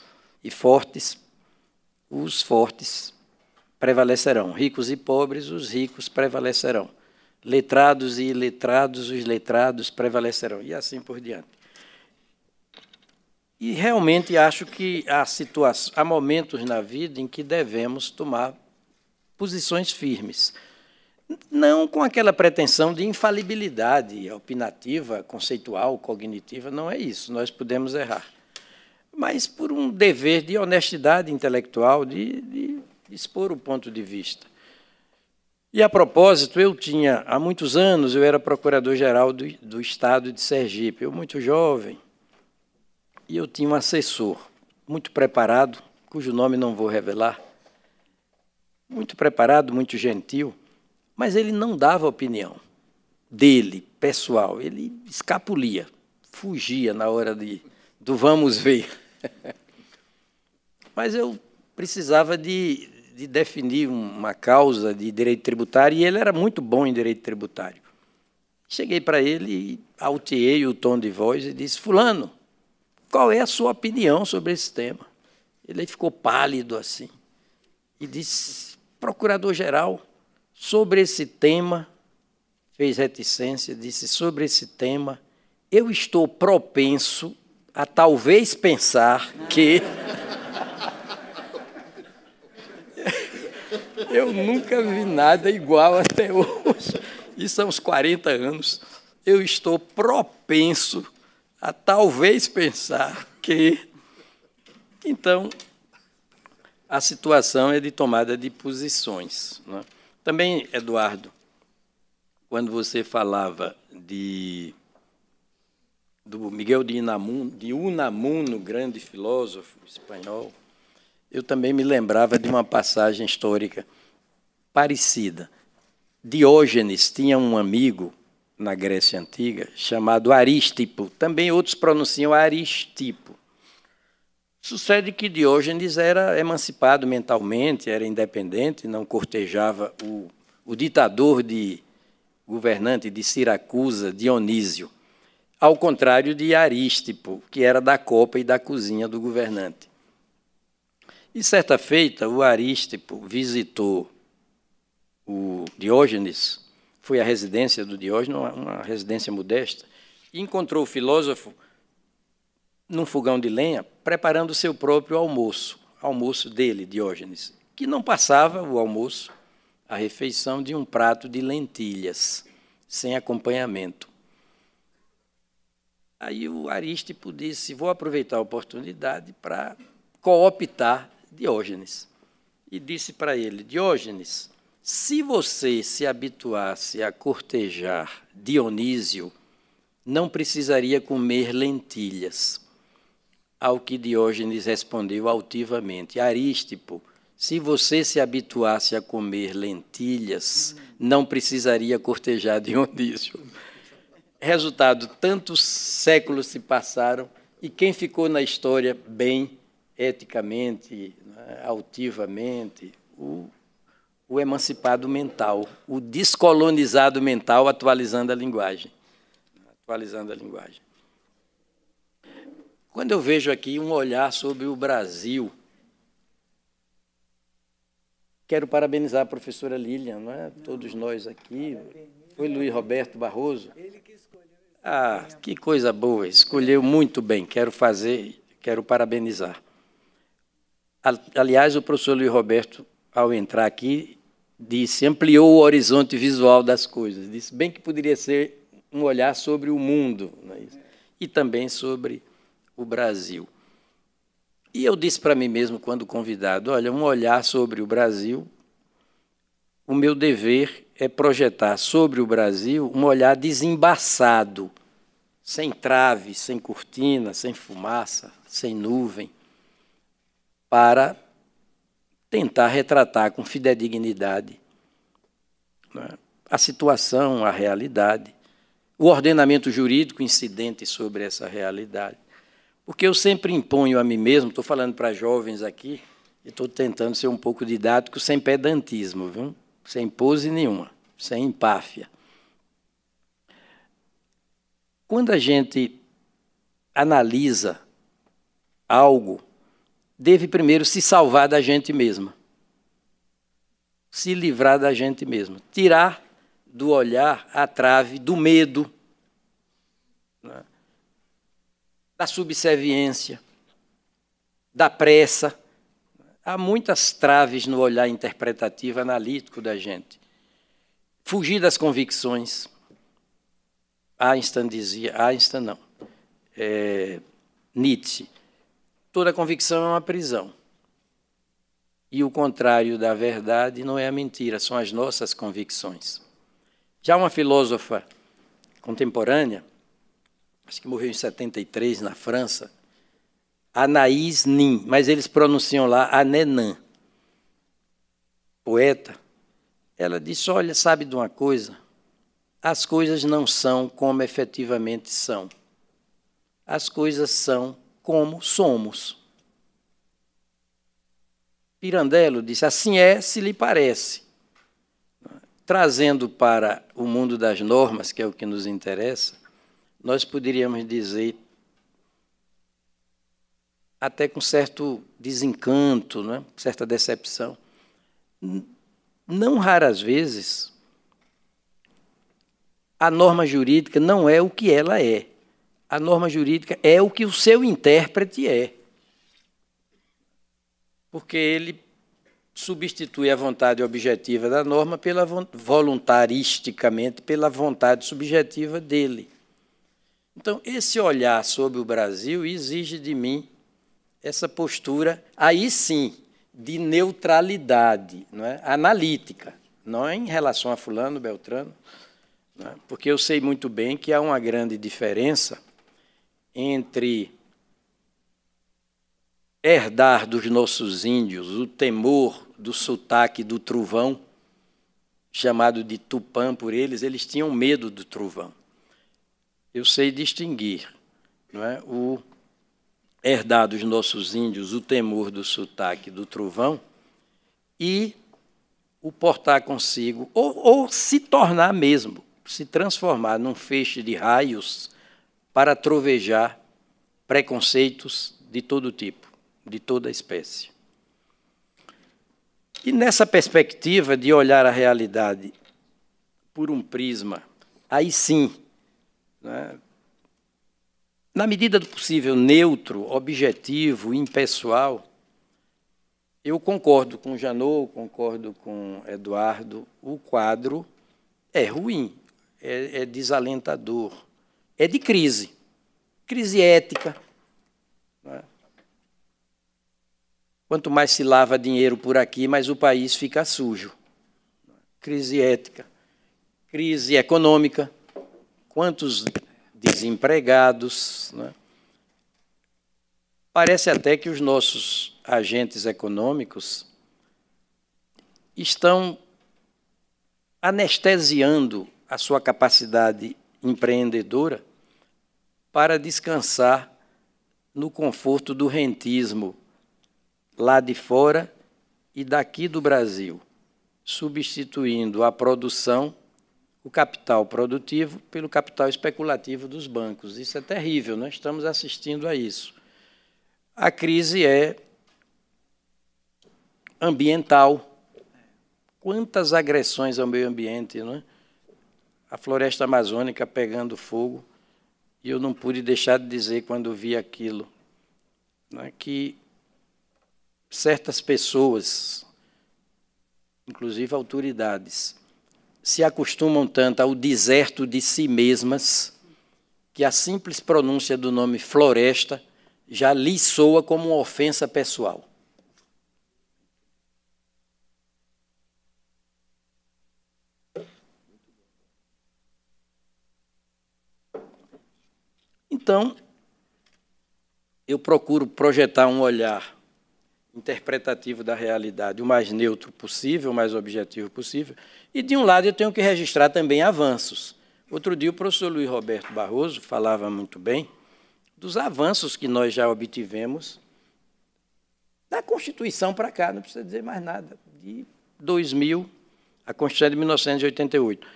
os fortes prevalecerão. Ricos e pobres, os ricos prevalecerão. Letrados e iletrados, os letrados prevalecerão. E assim por diante. E realmente acho que há momentos na vida em que devemos tomar posições firmes. Não com aquela pretensão de infalibilidade opinativa, conceitual, cognitiva, não é isso, nós podemos errar. Mas por um dever de honestidade intelectual, de expor o ponto de vista. E, a propósito, há muitos anos, eu era procurador-geral do Estado de Sergipe, eu muito jovem, e eu tinha um assessor muito preparado, cujo nome não vou revelar, muito preparado, muito gentil, mas ele não dava opinião dele, pessoal, ele escapulia, fugia na hora do vamos ver. Mas eu precisava de definir uma causa de direito tributário, e ele era muito bom em direito tributário. Cheguei para ele, alteei o tom de voz e disse: fulano, qual é a sua opinião sobre esse tema? Ele ficou pálido assim e disse: procurador-geral, sobre esse tema, fez reticência, disse: sobre esse tema, eu estou propenso a talvez pensar que... Eu nunca vi nada igual até hoje. Isso há uns 40 anos. Eu estou propenso a talvez pensar que... Então, a situação é de tomada de posições, não é? Também, Eduardo, quando você falava do Miguel de Unamuno, grande filósofo espanhol, eu também me lembrava de uma passagem histórica parecida. Diógenes tinha um amigo na Grécia Antiga chamado Arístipo, também outros pronunciam Aristipo. Sucede que Diógenes era emancipado mentalmente, era independente, não cortejava o ditador governante de Siracusa, Dionísio, ao contrário de Arístipo, que era da copa e da cozinha do governante. E, certa feita, o Arístipo visitou o Diógenes, foi à residência do Diógenes, uma residência modesta, e encontrou o filósofo num fogão de lenha, preparando o seu próprio almoço dele, Diógenes, que não passava o almoço, a refeição, de um prato de lentilhas, sem acompanhamento. Aí o Arístipo disse: vou aproveitar a oportunidade para cooptar Diógenes. E disse para ele: Diógenes, se você se habituasse a cortejar Dionísio, não precisaria comer lentilhas. Ao que Diógenes respondeu altivamente: Arístipo, se você se habituasse a comer lentilhas, não precisaria cortejar Dionísio. Resultado, tantos séculos se passaram e quem ficou na história bem, eticamente, altivamente, o emancipado mental, o descolonizado mental, atualizando a linguagem. Quando eu vejo aqui um olhar sobre o Brasil, quero parabenizar a professora Lilian, não é? Todos nós aqui. Foi Luiz Roberto Barroso. Ele que escolheu. Ah, que coisa boa, escolheu muito bem, quero parabenizar. Aliás, o professor Luiz Roberto, ao entrar aqui, disse, ampliou o horizonte visual das coisas. Disse bem que poderia ser um olhar sobre o mundo, não é isso? E também sobre o Brasil. E eu disse para mim mesmo, quando convidado, olha, um olhar sobre o Brasil, o meu dever é projetar sobre o Brasil um olhar desembaçado, sem trave, sem cortina, sem fumaça, sem nuvem, para tentar retratar com fidedignidade, né, a situação, a realidade, o ordenamento jurídico incidente sobre essa realidade. Porque eu sempre imponho a mim mesmo, estou falando para jovens aqui, e estou tentando ser um pouco didático, sem pedantismo, viu? Sem pose nenhuma, sem empáfia. Quando a gente analisa algo, deve primeiro se salvar da gente mesma, se livrar da gente mesma, tirar do olhar a trave do medo, né, da subserviência, da pressa. Há muitas traves no olhar interpretativo, analítico da gente. Fugir das convicções. Einstein dizia, Einstein não, Nietzsche, toda convicção é uma prisão. E o contrário da verdade não é a mentira, são as nossas convicções. Já uma filósofa contemporânea, acho que morreu em 73, na França, Anaïs Nin, mas eles pronunciam lá Anenan, poeta, ela disse, olha, sabe de uma coisa? As coisas não são como efetivamente são. As coisas são como somos. Pirandello disse, assim é se lhe parece. Trazendo para o mundo das normas, que é o que nos interessa, nós poderíamos dizer, até com certo desencanto, né? Certa decepção, não raras vezes, a norma jurídica não é o que ela é. A norma jurídica é o que o seu intérprete é. Porque ele substitui a vontade objetiva da norma voluntaristicamente pela vontade subjetiva dele. Então, esse olhar sobre o Brasil exige de mim essa postura, aí sim, de neutralidade, não é? Analítica, não em relação a fulano, beltrano, não é? Porque eu sei muito bem que há uma grande diferença entre herdar dos nossos índios o temor do sotaque do trovão, chamado de Tupã por eles, eles tinham medo do trovão. Eu sei distinguir, não é? O herdar dos nossos índios o temor do sotaque do trovão e o portar consigo, ou se tornar mesmo, se transformar num feixe de raios para trovejar preconceitos de todo tipo, de toda espécie. E nessa perspectiva de olhar a realidade por um prisma, aí sim, né, na medida do possível, neutro, objetivo, impessoal, eu concordo com Janot, concordo com Eduardo, o quadro é ruim, é desalentador, é de crise ética. Né? Quanto mais se lava dinheiro por aqui, mais o país fica sujo. Crise ética, crise econômica, quantos desempregados. Né? Parece até que os nossos agentes econômicos estão anestesiando a sua capacidade empreendedora para descansar no conforto do rentismo lá de fora e daqui do Brasil, substituindo a produção, o capital produtivo, pelo capital especulativo dos bancos. Isso é terrível, nós estamos assistindo a isso. A crise é ambiental. Quantas agressões ao meio ambiente, não é? A floresta amazônica pegando fogo, e eu não pude deixar de dizer, quando vi aquilo, não é, que certas pessoas inclusive autoridades, se acostumam tanto ao deserto de si mesmas que a simples pronúncia do nome floresta já lhes soa como uma ofensa pessoal. Então, eu procuro projetar um olhar interpretativo da realidade o mais neutro possível, o mais objetivo possível, e, de um lado, eu tenho que registrar também avanços. Outro dia, o professor Luiz Roberto Barroso falava muito bem dos avanços que nós já obtivemos da Constituição para cá, não precisa dizer mais nada, de 2000, a Constituição de 1988.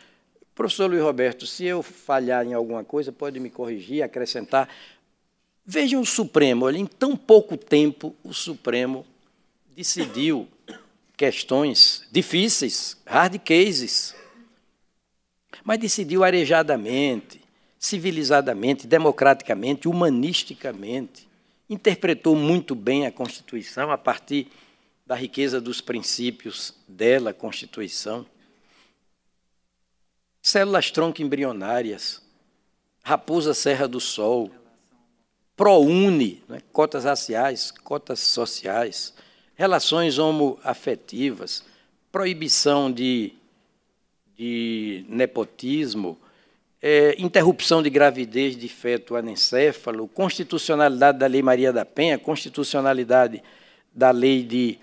Professor Luiz Roberto, se eu falhar em alguma coisa, pode me corrigir, acrescentar. Vejam o Supremo, olha, em tão pouco tempo o Supremo decidiu questões difíceis, hard cases, mas decidiu arejadamente, civilizadamente, democraticamente, humanisticamente, interpretou muito bem a Constituição a partir da riqueza dos princípios dela, a Constituição. Células-tronco embrionárias, Raposa Serra do Sol, ProUni, né, cotas raciais, cotas sociais, relações homoafetivas, proibição de nepotismo, interrupção de gravidez de feto anencéfalo, constitucionalidade da Lei Maria da Penha, constitucionalidade da Lei de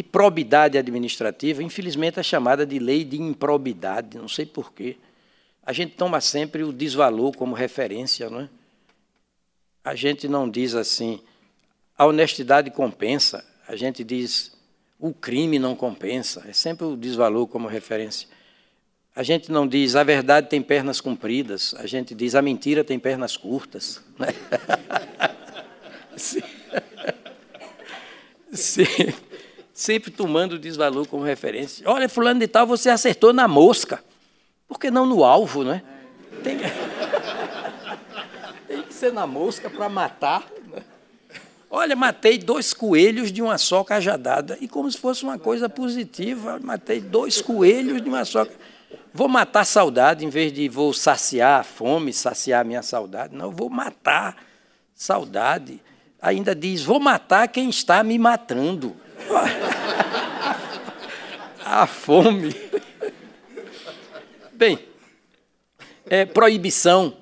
probidade administrativa, infelizmente é chamada de lei de improbidade, não sei porquê. A gente toma sempre o desvalor como referência, não é? A gente não diz assim, a honestidade compensa, a gente diz, o crime não compensa, é sempre o desvalor como referência. A gente não diz, a verdade tem pernas compridas, a gente diz, a mentira tem pernas curtas. Né? Sempre tomando o desvalor como referência. Olha, fulano de tal, você acertou na mosca. Por que não no alvo, né? Tem que ser na mosca para matar. Né? Olha, matei 2 coelhos de uma só cajadada. E como se fosse uma coisa positiva, matei 2 coelhos de uma só. Vou matar a saudade, em vez de vou saciar a fome, saciar a minha saudade. Não, vou matar saudade. Ainda diz, vou matar quem está me matando. A fome. Bem, proibição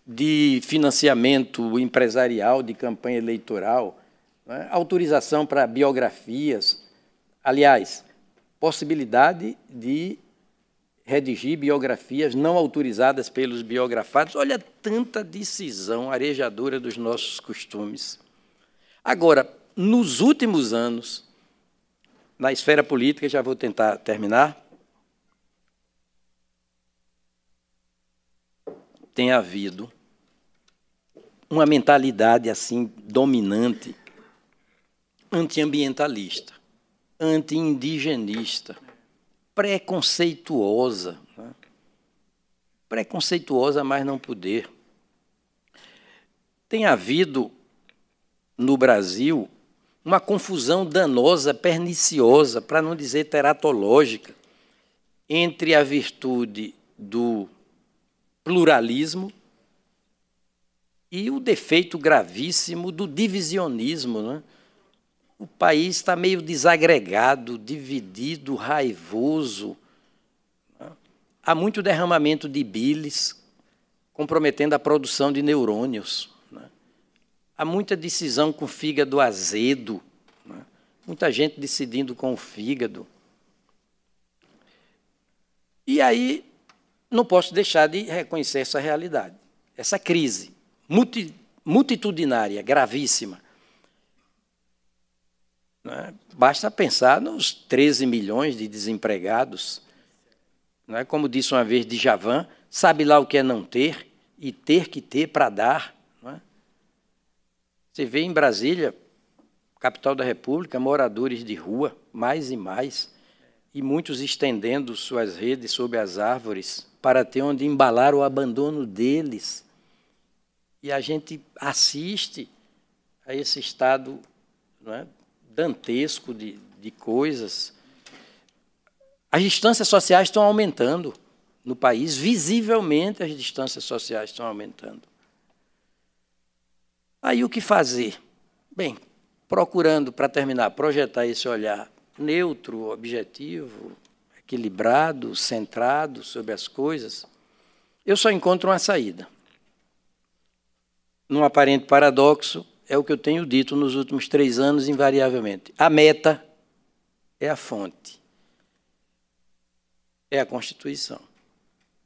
de financiamento empresarial de campanha eleitoral, né? Autorização para biografias, aliás, possibilidade de redigir biografias não autorizadas pelos biografados. Olha, tanta decisão arejadora dos nossos costumes. Agora, nos últimos anos, na esfera política, já vou tentar terminar, tem havido uma mentalidade assim dominante, antiambientalista, anti-indigenista, preconceituosa, né? Preconceituosa, mas não poder. Tem havido, no Brasil, uma confusão danosa, perniciosa, para não dizer teratológica, entre a virtude do pluralismo e o defeito gravíssimo do divisionismo, né? O país está meio desagregado, dividido, raivoso. Né? Há muito derramamento de bilis, comprometendo a produção de neurônios. Né? Há muita decisão com fígado azedo, né? Muita gente decidindo com o fígado. E aí não posso deixar de reconhecer essa realidade, essa crise multitudinária, gravíssima. Né? Basta pensar nos 13 milhões de desempregados. Né? Como disse uma vez Djavan, sabe lá o que é não ter e ter que ter para dar. Né? Você vê em Brasília, capital da República, moradores de rua, mais e mais, e muitos estendendo suas redes sob as árvores para ter onde embalar o abandono deles. E a gente assiste a esse estado, não é, dantesco de coisas. As distâncias sociais estão aumentando no país, visivelmente as distâncias sociais estão aumentando. Aí o que fazer? Bem, procurando, para terminar, projetar esse olhar neutro, objetivo, equilibrado, centrado sobre as coisas, eu só encontro uma saída. Num aparente paradoxo, é o que eu tenho dito nos últimos 3 anos, invariavelmente. A meta é a fonte, é a Constituição,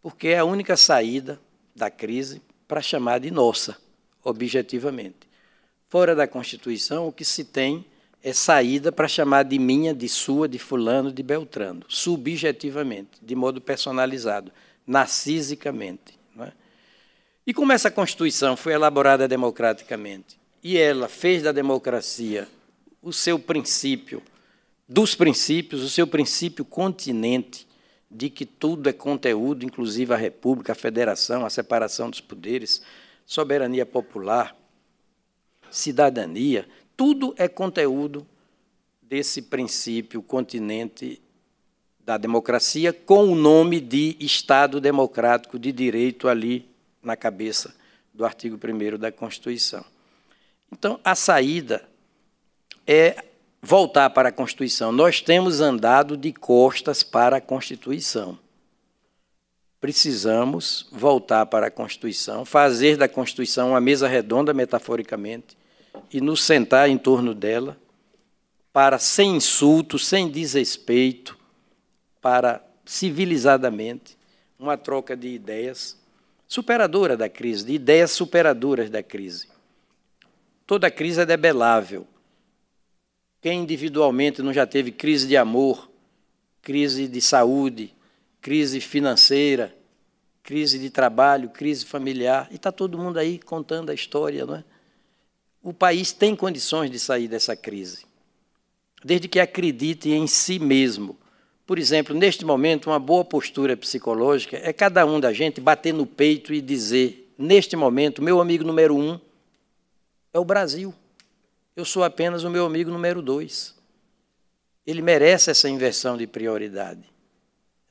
porque é a única saída da crise para chamar de nossa, objetivamente. Fora da Constituição, o que se tem é saída para chamar de minha, de sua, de fulano, de beltrano, subjetivamente, de modo personalizado, narcisicamente. Não é? E como essa Constituição foi elaborada democraticamente, e ela fez da democracia o seu princípio, dos princípios, o seu princípio continente, de que tudo é conteúdo, inclusive a república, a federação, a separação dos poderes, soberania popular, cidadania, tudo é conteúdo desse princípio continente da democracia, com o nome de Estado Democrático de Direito ali na cabeça do artigo 1º da Constituição. Então, a saída é voltar para a Constituição. Nós temos andado de costas para a Constituição. Precisamos voltar para a Constituição, fazer da Constituição uma mesa redonda, metaforicamente, e nos sentar em torno dela para, sem insulto, sem desrespeito, para, civilizadamente, uma troca de ideias superadora da crise, de ideias superadoras da crise. Toda crise é debelável. Quem individualmente não já teve crise de amor, crise de saúde, crise financeira, crise de trabalho, crise familiar, e está todo mundo aí contando a história, não é? O país tem condições de sair dessa crise, desde que acredite em si mesmo. Por exemplo, neste momento, uma boa postura psicológica é cada um da gente bater no peito e dizer, neste momento, meu amigo número 1 é o Brasil. Eu sou apenas o meu amigo número 2. Ele merece essa inversão de prioridade.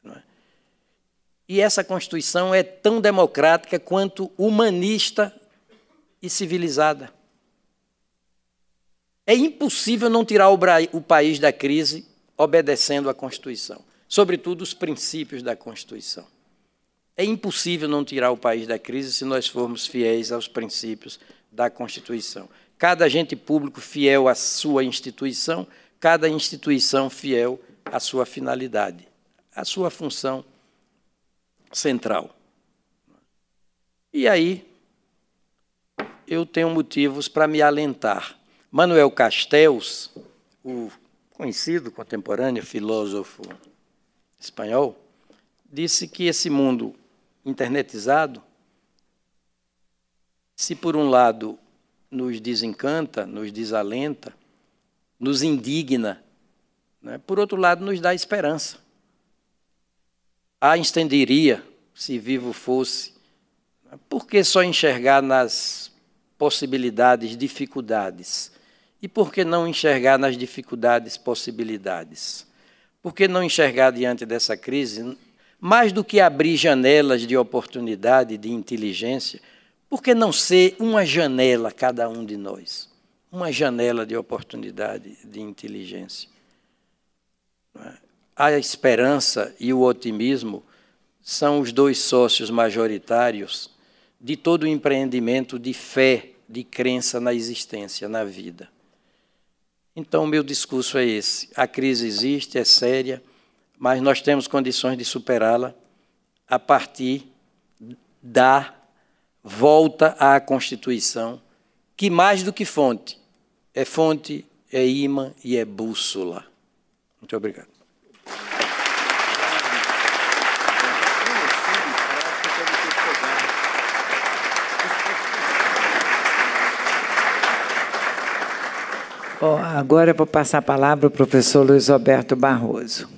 Não é? E essa Constituição é tão democrática quanto humanista e civilizada. É impossível não tirar o país da crise obedecendo à Constituição, sobretudo os princípios da Constituição. É impossível não tirar o país da crise se nós formos fiéis aos princípios da Constituição. Cada agente público fiel à sua instituição, cada instituição fiel à sua finalidade, à sua função central. E aí, eu tenho motivos para me alentar. Manuel Castells, o conhecido contemporâneo filósofo espanhol, disse que esse mundo internetizado, se por um lado nos desencanta, nos desalenta, nos indigna, né, por outro lado nos dá esperança. Einstein diria, se vivo fosse, por que só enxergar nas possibilidades dificuldades? E por que não enxergar nas dificuldades possibilidades? Por que não enxergar diante dessa crise, mais do que abrir janelas de oportunidade, de inteligência, por que não ser uma janela, cada um de nós? Uma janela de oportunidade, de inteligência. A esperança e o otimismo são os 2 sócios majoritários de todo o empreendimento de fé, de crença na existência, na vida. Então, o meu discurso é esse. A crise existe, é séria, mas nós temos condições de superá-la a partir da volta à Constituição, que mais do que fonte, é imã e é bússola. Muito obrigado. Bom, agora eu vou passar a palavra ao professor Luiz Roberto Barroso.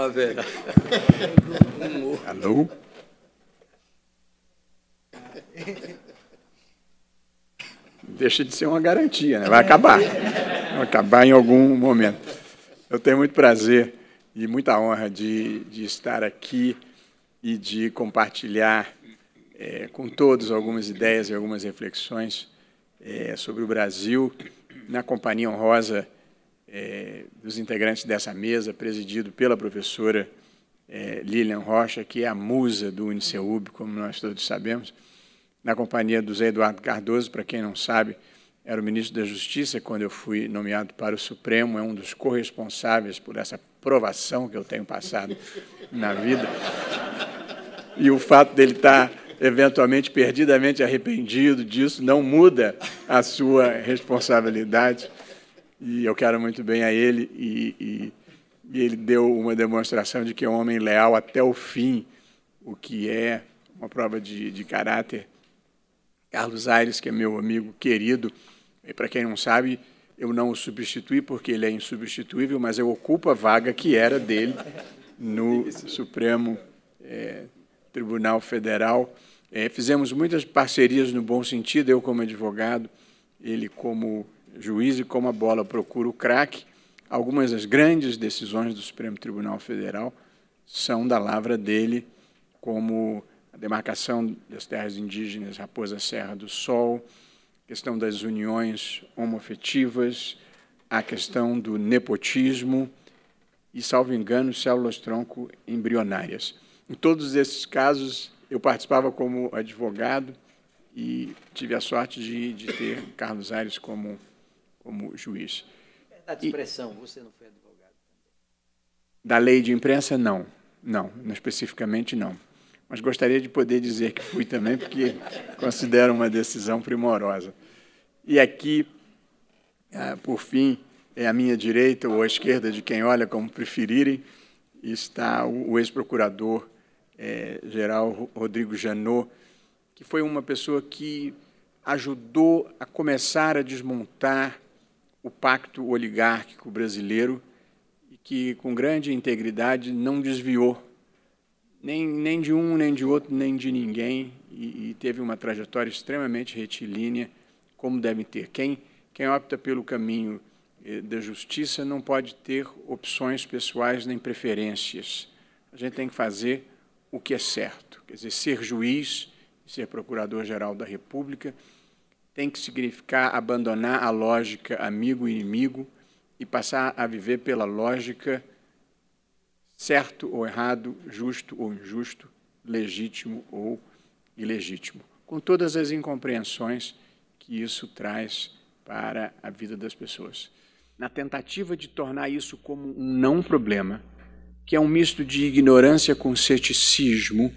primavera. Alô? Deixa de ser uma garantia, né? Vai acabar. Vai acabar em algum momento. Eu tenho muito prazer e muita honra de estar aqui e de compartilhar com todos algumas ideias e algumas reflexões sobre o Brasil, na companhia honrosa dos integrantes dessa mesa, presidido pela professora Lilian Rocha, que é a musa do UniCeub, como nós todos sabemos, na companhia do Zé Eduardo Cardoso, para quem não sabe, era o ministro da Justiça quando eu fui nomeado para o Supremo, é um dos corresponsáveis por essa provação que eu tenho passado na vida. E o fato dele estar eventualmente perdidamente arrependido disso não muda a sua responsabilidade. E eu quero muito bem a ele, e ele deu uma demonstração de que é um homem leal até o fim, o que é uma prova de caráter. Carlos Aires, que é meu amigo querido, e para quem não sabe, eu não o substituí porque ele é insubstituível, mas eu ocupo a vaga que era dele no Supremo Tribunal Federal. Fizemos muitas parcerias no bom sentido, eu como advogado, ele como juiz, e como a bola procura o craque. Algumas das grandes decisões do Supremo Tribunal Federal são da lavra dele, como a demarcação das terras indígenas Raposa Serra do Sol, a questão das uniões homoafetivas, a questão do nepotismo e, salvo engano, células-tronco embrionárias. Em todos esses casos, eu participava como advogado e tive a sorte de ter Carlos Aires como juiz. Verdade de expressão, você não foi advogado? Da lei de imprensa, não. Não, especificamente não. Mas gostaria de poder dizer que fui também, porque considero uma decisão primorosa. E aqui, por fim, à minha direita ou à esquerda, de quem olha, como preferirem, está o ex-procurador-geral Rodrigo Janot, que foi uma pessoa que ajudou a começar a desmontar o pacto oligárquico brasileiro e que, com grande integridade, não desviou nem de um, nem de outro, nem de ninguém, e teve uma trajetória extremamente retilínea, como deve ter. Quem opta pelo caminho da justiça não pode ter opções pessoais nem preferências. A gente tem que fazer o que é certo. Quer dizer, ser juiz, ser procurador-geral da República, tem que significar abandonar a lógica amigo-inimigo e passar a viver pela lógica certo ou errado, justo ou injusto, legítimo ou ilegítimo, com todas as incompreensões que isso traz para a vida das pessoas. Na tentativa de tornar isso como um não problema, que é um misto de ignorância com ceticismo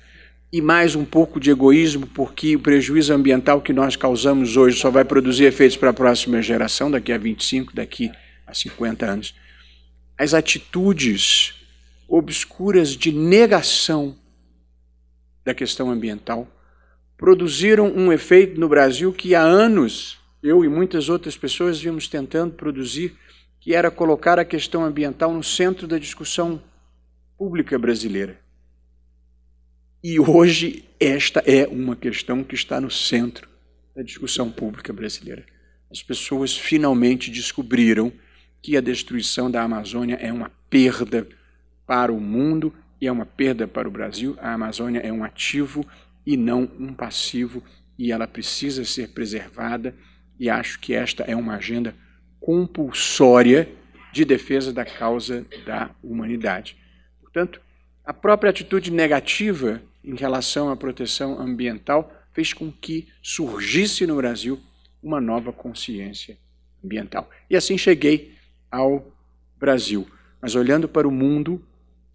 e mais um pouco de egoísmo, porque o prejuízo ambiental que nós causamos hoje só vai produzir efeitos para a próxima geração, daqui a 25, daqui a 50 anos. As atitudes obscuras de negação da questão ambiental produziram um efeito no Brasil que há anos eu e muitas outras pessoas vimos tentando produzir, que era colocar a questão ambiental no centro da discussão pública brasileira. E hoje esta é uma questão que está no centro da discussão pública brasileira. As pessoas finalmente descobriram que a destruição da Amazônia é uma perda para o mundo e é uma perda para o Brasil. A Amazônia é um ativo e não um passivo, e ela precisa ser preservada, e acho que esta é uma agenda compulsória de defesa da causa da humanidade. Portanto, a própria atitude negativa em relação à proteção ambiental fez com que surgisse no Brasil uma nova consciência ambiental. E assim cheguei ao Brasil. Mas olhando para o mundo,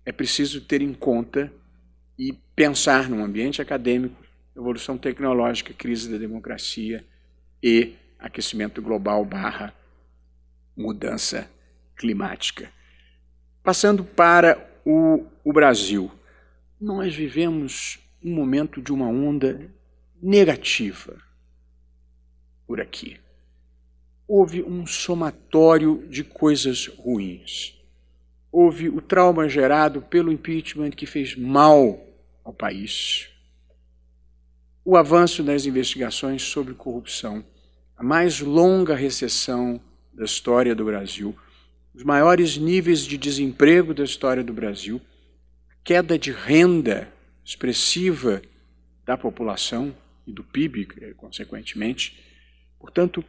é preciso ter em conta e pensar num ambiente acadêmico, evolução tecnológica, crise da democracia e aquecimento global / mudança climática. Passando para o Brasil, nós vivemos um momento de uma onda negativa por aqui. Houve um somatório de coisas ruins. houve o trauma gerado pelo impeachment que fez mal ao país. O avanço das investigações sobre corrupção, a mais longa recessão da história do Brasil, os maiores níveis de desemprego da história do Brasil, queda de renda expressiva da população e do PIB, consequentemente. Portanto,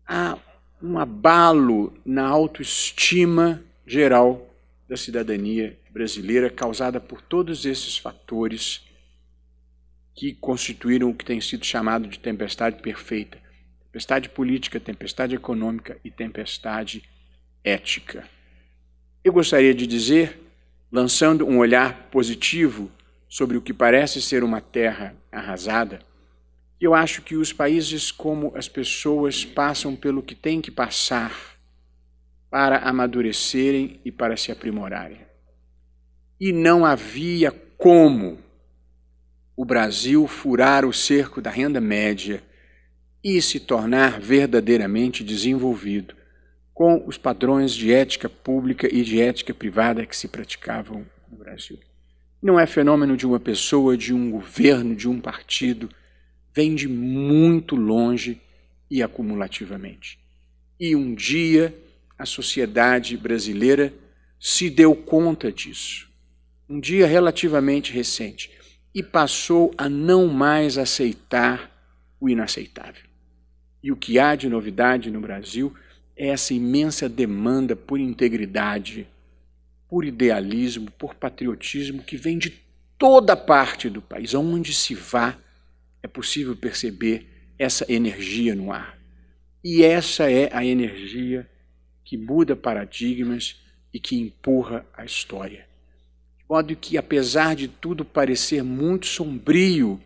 há um abalo na autoestima geral da cidadania brasileira causada por todos esses fatores que constituíram o que tem sido chamado de tempestade perfeita. Tempestade política, tempestade econômica e tempestade ética. Eu gostaria de dizer, lançando um olhar positivo sobre o que parece ser uma terra arrasada, eu acho que os países como as pessoas passam pelo que têm que passar para amadurecerem e para se aprimorarem. E não havia como o Brasil furar o cerco da renda média e se tornar verdadeiramente desenvolvido com os padrões de ética pública e de ética privada que se praticavam no Brasil. Não é fenômeno de uma pessoa, de um governo, de um partido, vem de muito longe e acumulativamente. E um dia a sociedade brasileira se deu conta disso, um dia relativamente recente, e passou a não mais aceitar o inaceitável. E o que há de novidade no Brasil é essa imensa demanda por integridade, por idealismo, por patriotismo, que vem de toda parte do país. Aonde se vá, é possível perceber essa energia no ar. E essa é a energia que muda paradigmas e que empurra a história. De modo que, apesar de tudo parecer muito sombrio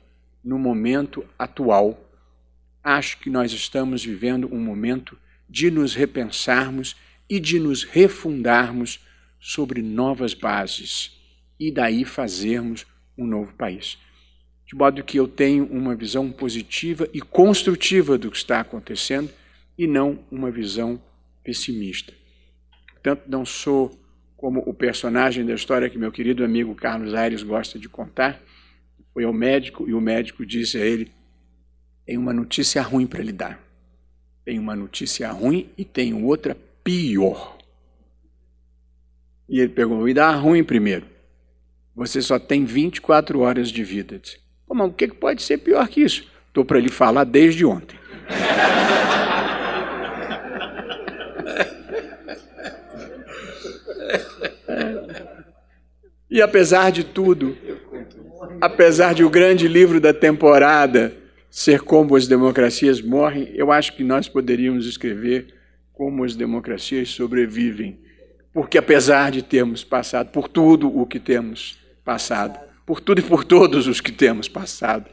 no momento atual, acho que nós estamos vivendo um momento de nos repensarmos e de nos refundarmos sobre novas bases e daí fazermos um novo país. De modo que eu tenho uma visão positiva e construtiva do que está acontecendo e não uma visão pessimista. Portanto, não sou como o personagem da história que meu querido amigo Carlos Aires gosta de contar. Foi ao médico e o médico disse a ele: tem uma notícia ruim para lhe dar. Tem uma notícia ruim e tenho outra pior. E ele perguntou: me dá a ruim primeiro. Você só tem 24 horas de vida. Eu disse: pô, mas o que pode ser pior que isso? Estou para lhe falar desde ontem. E apesar de tudo, apesar de o grande livro da temporada ser Como as Democracias Morrem, eu acho que nós poderíamos escrever Como as Democracias Sobrevivem. Porque apesar de termos passado por tudo o que temos passado, por tudo e por todos os que temos passado,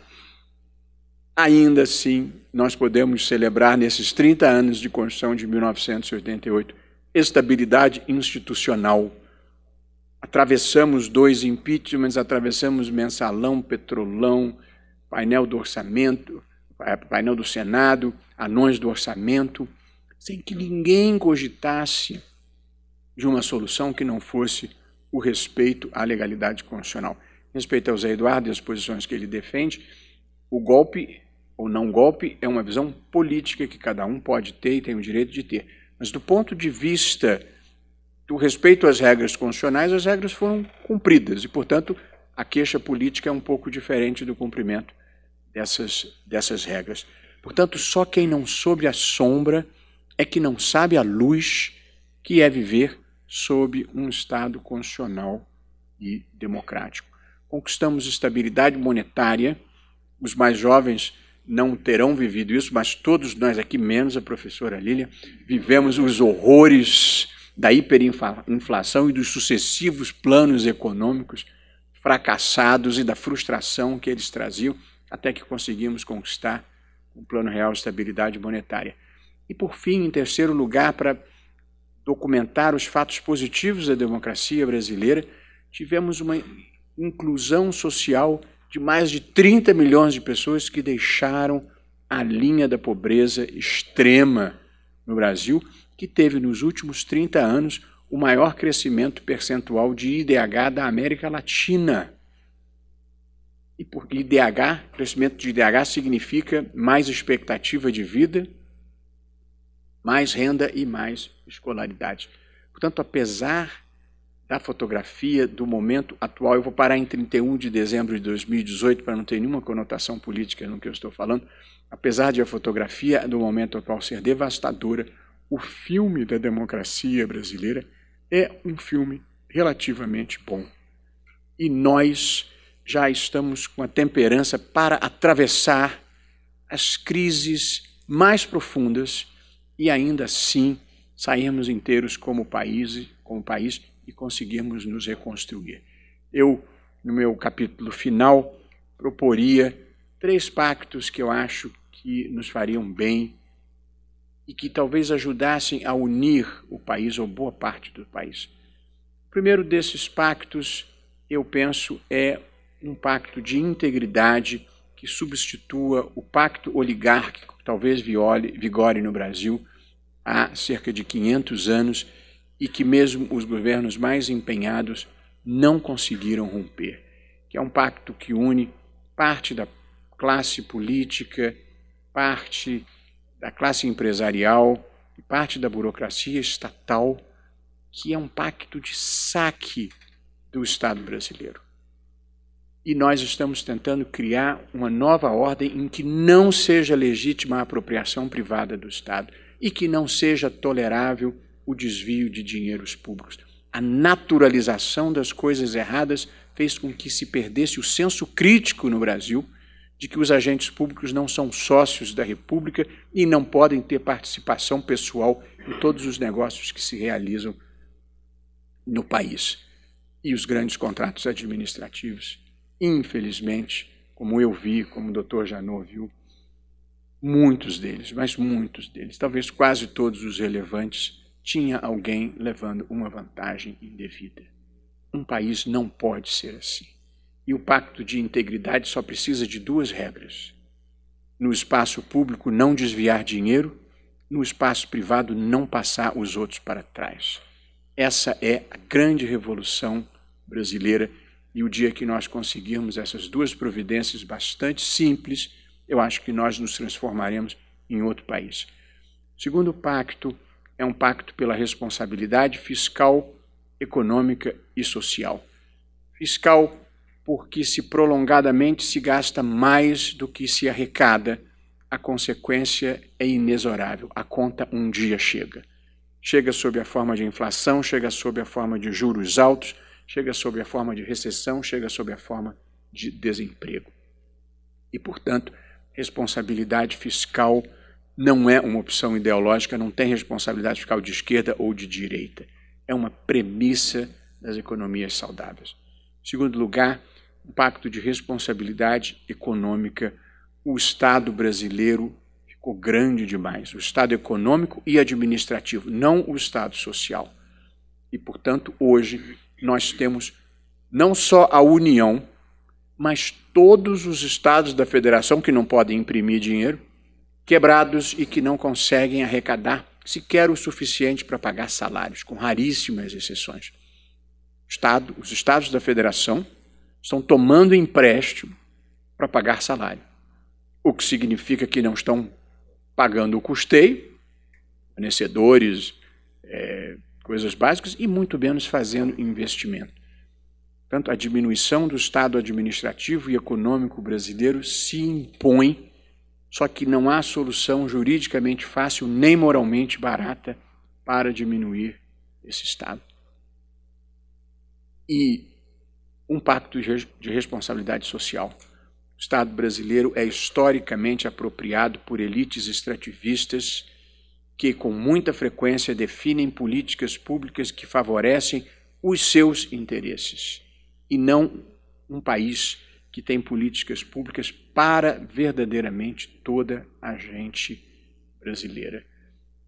ainda assim nós podemos celebrar nesses 30 anos de Constituição de 1988 estabilidade institucional. Atravessamos 2 impeachments, atravessamos mensalão, petrolão, painel do orçamento, painel do Senado, anões do orçamento, sem que ninguém cogitasse de uma solução que não fosse o respeito à legalidade constitucional. Respeito ao Zé Eduardo e às posições que ele defende, o golpe ou não golpe é uma visão política que cada um pode ter e tem o direito de ter. Mas do ponto de vista do respeito às regras constitucionais, as regras foram cumpridas e, portanto, a queixa política é um pouco diferente do cumprimento dessas regras. Portanto, só quem não soube a sombra é que não sabe a luz que é viver sob um Estado constitucional e democrático. Conquistamos estabilidade monetária, os mais jovens não terão vivido isso, mas todos nós aqui, menos a professora Lília, vivemos os horrores da hiperinflação e dos sucessivos planos econômicos fracassados e da frustração que eles traziam, até que conseguimos conquistar um Plano Real de Estabilidade Monetária. E, por fim, em terceiro lugar, para documentar os fatos positivos da democracia brasileira, tivemos uma inclusão social de mais de 30 milhões de pessoas que deixaram a linha da pobreza extrema no Brasil, que teve nos últimos 30 anos o maior crescimento percentual de IDH da América Latina. E por IDH, crescimento de IDH significa mais expectativa de vida, mais renda e mais escolaridade. Portanto, apesar da fotografia do momento atual, eu vou parar em 31 de dezembro de 2018 para não ter nenhuma conotação política no que eu estou falando, apesar de a fotografia do momento atual ser devastadora, o filme da democracia brasileira é um filme relativamente bom. E nós já estamos com a temperança para atravessar as crises mais profundas e ainda assim sairmos inteiros como país e conseguirmos nos reconstruir. Eu, no meu capítulo final, proporia 3 pactos que eu acho que nos fariam bem e que talvez ajudassem a unir o país, ou boa parte do país. O primeiro desses pactos, eu penso, é um pacto de integridade que substitua o pacto oligárquico que talvez vigore no Brasil há cerca de 500 anos e que mesmo os governos mais empenhados não conseguiram romper, que é um pacto que une parte da classe política, parte da classe empresarial e parte da burocracia estatal, que é um pacto de saque do Estado brasileiro. E nós estamos tentando criar uma nova ordem em que não seja legítima a apropriação privada do Estado e que não seja tolerável o desvio de dinheiros públicos. A naturalização das coisas erradas fez com que se perdesse o senso crítico no Brasil de que os agentes públicos não são sócios da República e não podem ter participação pessoal em todos os negócios que se realizam no país. E os grandes contratos administrativos, infelizmente, como eu vi, como o doutor Janot viu, muitos deles, mas muitos deles, talvez quase todos os relevantes, tinha alguém levando uma vantagem indevida. Um país não pode ser assim. E o pacto de integridade só precisa de 2 regras. No espaço público, não desviar dinheiro, no espaço privado, não passar os outros para trás. Essa é a grande revolução brasileira e o dia que nós conseguirmos essas 2 providências bastante simples, eu acho que nós nos transformaremos em outro país. O segundo pacto é um pacto pela responsabilidade fiscal, econômica e social. Fiscal, porque se prolongadamente se gasta mais do que se arrecada, a consequência é inexorável. A conta um dia chega. Chega sob a forma de inflação, chega sob a forma de juros altos, chega sob a forma de recessão, chega sob a forma de desemprego. E, portanto, responsabilidade fiscal não é uma opção ideológica, não tem responsabilidade fiscal de esquerda ou de direita. É uma premissa das economias saudáveis. Em segundo lugar, um pacto de responsabilidade econômica. O Estado brasileiro ficou grande demais. O Estado econômico e administrativo, não o Estado social. E, portanto, hoje nós temos não só a União, mas todos os estados da federação que não podem imprimir dinheiro, quebrados e que não conseguem arrecadar sequer o suficiente para pagar salários, com raríssimas exceções. Os estados da federação estão tomando empréstimo para pagar salário, o que significa que não estão pagando o custeio, fornecedores, coisas básicas, e muito menos fazendo investimento. Portanto, a diminuição do Estado administrativo e econômico brasileiro se impõe, só que não há solução juridicamente fácil nem moralmente barata para diminuir esse Estado. E um pacto de responsabilidade social. O Estado brasileiro é historicamente apropriado por elites extrativistas que, com muita frequência, definem políticas públicas que favorecem os seus interesses, e não um país que tem políticas públicas para verdadeiramente toda a gente brasileira.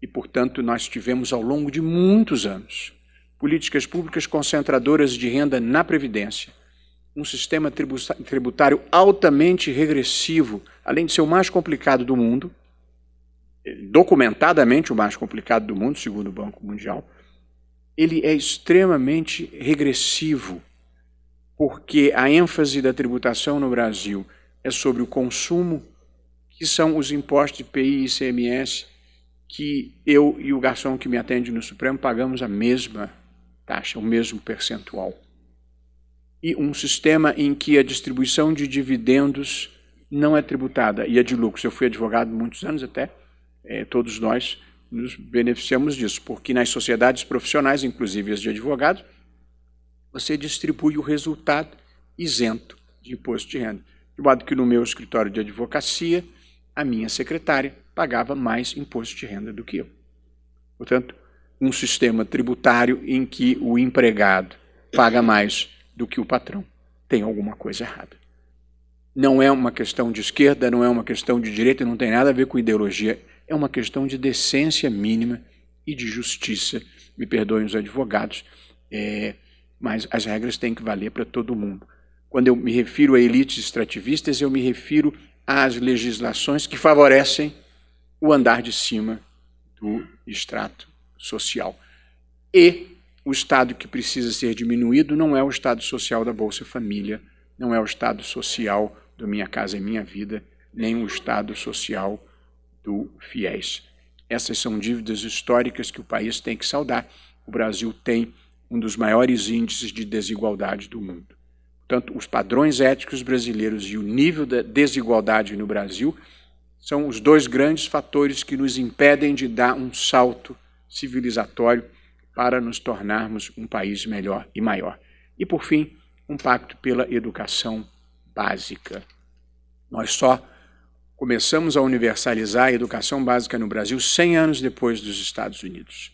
E, portanto, nós tivemos ao longo de muitos anos políticas públicas concentradoras de renda na Previdência, um sistema tributário altamente regressivo, além de ser o mais complicado do mundo, documentadamente o mais complicado do mundo, segundo o Banco Mundial, ele é extremamente regressivo, porque a ênfase da tributação no Brasil é sobre o consumo, que são os impostos de IPI e ICMS, que eu e o garçom que me atende no Supremo pagamos a mesma taxa, o mesmo percentual. E um sistema em que a distribuição de dividendos não é tributada e a de lucros. Eu fui advogado muitos anos até, todos nós nos beneficiamos disso, porque nas sociedades profissionais, inclusive as de advogados, você distribui o resultado isento de imposto de renda. De modo que no meu escritório de advocacia, a minha secretária pagava mais imposto de renda do que eu. Portanto, um sistema tributário em que o empregado paga mais do que o patrão. Tem alguma coisa errada. Não é uma questão de esquerda, não é uma questão de direita, não tem nada a ver com ideologia. É uma questão de decência mínima e de justiça. Me perdoem os advogados, mas as regras têm que valer para todo mundo. Quando eu me refiro a elites extrativistas, eu me refiro às legislações que favorecem o andar de cima do extrato social. E o Estado que precisa ser diminuído não é o Estado social da Bolsa Família, não é o Estado social do Minha Casa e Minha Vida, nem o Estado social do FIES. Essas são dívidas históricas que o país tem que saldar. O Brasil tem um dos maiores índices de desigualdade do mundo. Portanto, os padrões éticos brasileiros e o nível da desigualdade no Brasil são os dois grandes fatores que nos impedem de dar um salto civilizatório para nos tornarmos um país melhor e maior. E, por fim, um pacto pela educação básica. Nós só começamos a universalizar a educação básica no Brasil 100 anos depois dos Estados Unidos.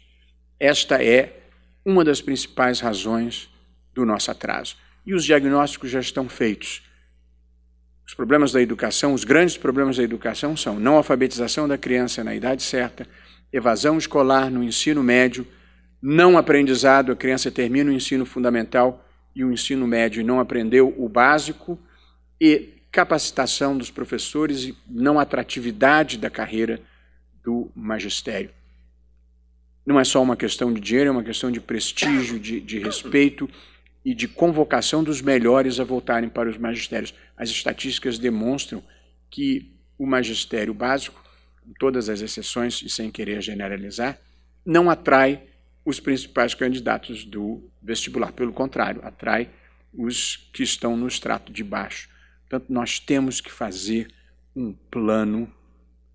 Esta é uma das principais razões do nosso atraso. E os diagnósticos já estão feitos. Os problemas da educação, os grandes problemas da educação são não alfabetização da criança na idade certa, evasão escolar no ensino médio, não aprendizado, a criança termina o ensino fundamental e o ensino médio não aprendeu o básico, e capacitação dos professores e não atratividade da carreira do magistério. Não é só uma questão de dinheiro, é uma questão de prestígio, de respeito e de convocação dos melhores a voltarem para os magistérios. As estatísticas demonstram que o magistério básico, com todas as exceções e sem querer generalizar, não atrai os principais candidatos do vestibular. Pelo contrário, atrai os que estão no extrato de baixo. Portanto, nós temos que fazer um plano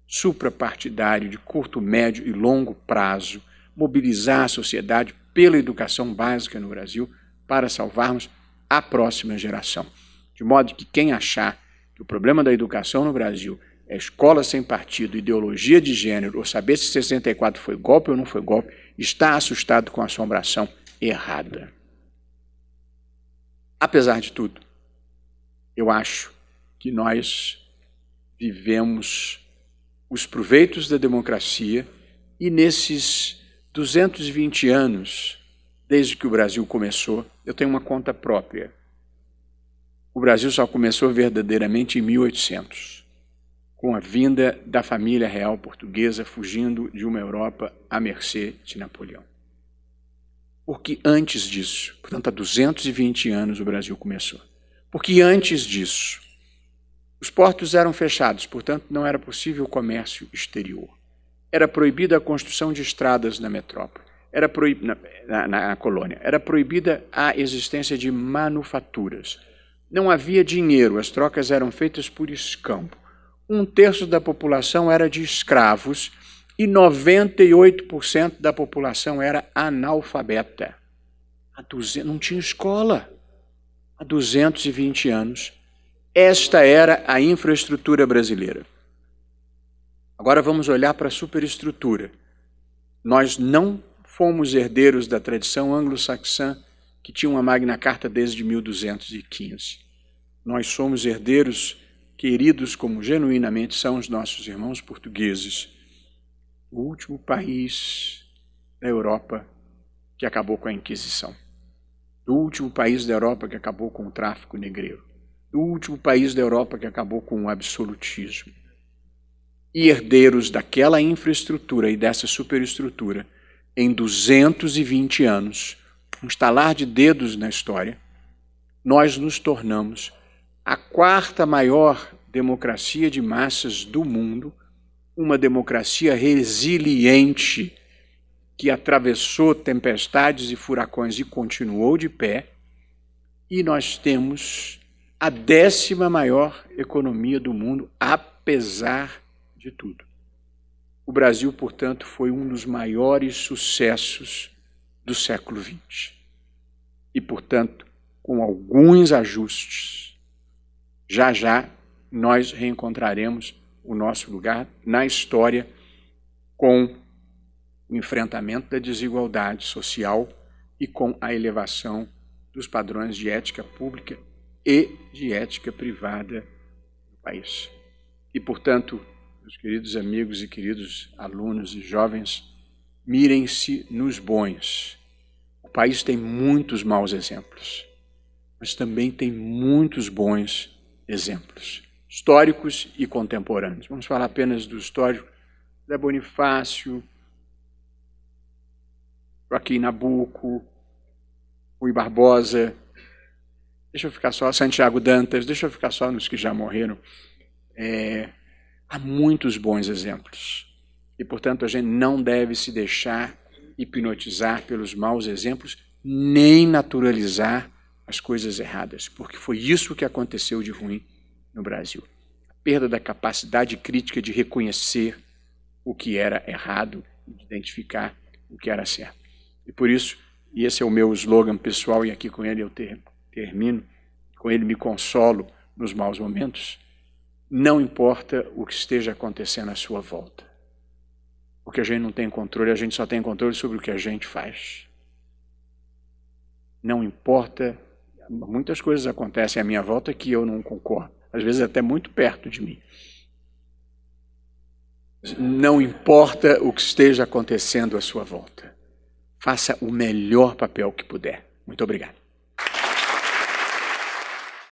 suprapartidário de curto, médio e longo prazo, mobilizar a sociedade pela educação básica no Brasil para salvarmos a próxima geração. De modo que quem achar que o problema da educação no Brasil é escola sem partido, ideologia de gênero, ou saber se 64 foi golpe ou não foi golpe, está assustado com a assombração errada. Apesar de tudo, eu acho que nós vivemos os proveitos da democracia e nesses 220 anos, desde que o Brasil começou, eu tenho uma conta própria. O Brasil só começou verdadeiramente em 1800, com a vinda da família real portuguesa fugindo de uma Europa à mercê de Napoleão. Porque antes disso, portanto, há 220 anos o Brasil começou. Porque antes disso, os portos eram fechados, portanto, não era possível o comércio exterior. Era proibida a construção de estradas na metrópole, na colônia. Era proibida a existência de manufaturas. Não havia dinheiro, as trocas eram feitas por escambo. 1/3 da população era de escravos e 98% da população era analfabeta. Não tinha escola. Há 220 anos. Esta era a infraestrutura brasileira. Agora vamos olhar para a superestrutura. Nós não fomos herdeiros da tradição anglo-saxã, que tinha uma Magna Carta desde 1215. Nós somos herdeiros queridos como genuinamente são os nossos irmãos portugueses. O último país da Europa que acabou com a Inquisição. Do último país da Europa que acabou com o tráfico negreiro. Do último país da Europa que acabou com o absolutismo. E herdeiros daquela infraestrutura e dessa superestrutura, em 220 anos, um estalar de dedos na história, nós nos tornamos a quarta maior democracia de massas do mundo, uma democracia resiliente que atravessou tempestades e furacões e continuou de pé, e nós temos a 10ª maior economia do mundo, apesar de tudo. O Brasil, portanto, foi um dos maiores sucessos do século XX. E, portanto, com alguns ajustes, já já nós reencontraremos o nosso lugar na história com o enfrentamento da desigualdade social e com a elevação dos padrões de ética pública e de ética privada do país. E, portanto, meus queridos amigos e queridos alunos e jovens, mirem-se nos bons. O país tem muitos maus exemplos, mas também tem muitos bons exemplos, históricos e contemporâneos. Vamos falar apenas do histórico. Zé Bonifácio, Joaquim Nabuco, Rui Barbosa, deixa eu ficar só, Santiago Dantas, deixa eu ficar só nos que já morreram. Há muitos bons exemplos. E, portanto, a gente não deve se deixar hipnotizar pelos maus exemplos, nem naturalizar as coisas erradas, porque foi isso que aconteceu de ruim no Brasil. A perda da capacidade crítica de reconhecer o que era errado e de identificar o que era certo. E por isso, e esse é o meu slogan pessoal, e aqui com ele eu termino, com ele me consolo nos maus momentos, não importa o que esteja acontecendo à sua volta. Porque a gente não tem controle, a gente só tem controle sobre o que a gente faz. Não importa, muitas coisas acontecem à minha volta que eu não concordo, às vezes até muito perto de mim. Não importa o que esteja acontecendo à sua volta. Faça o melhor papel que puder. Muito obrigado.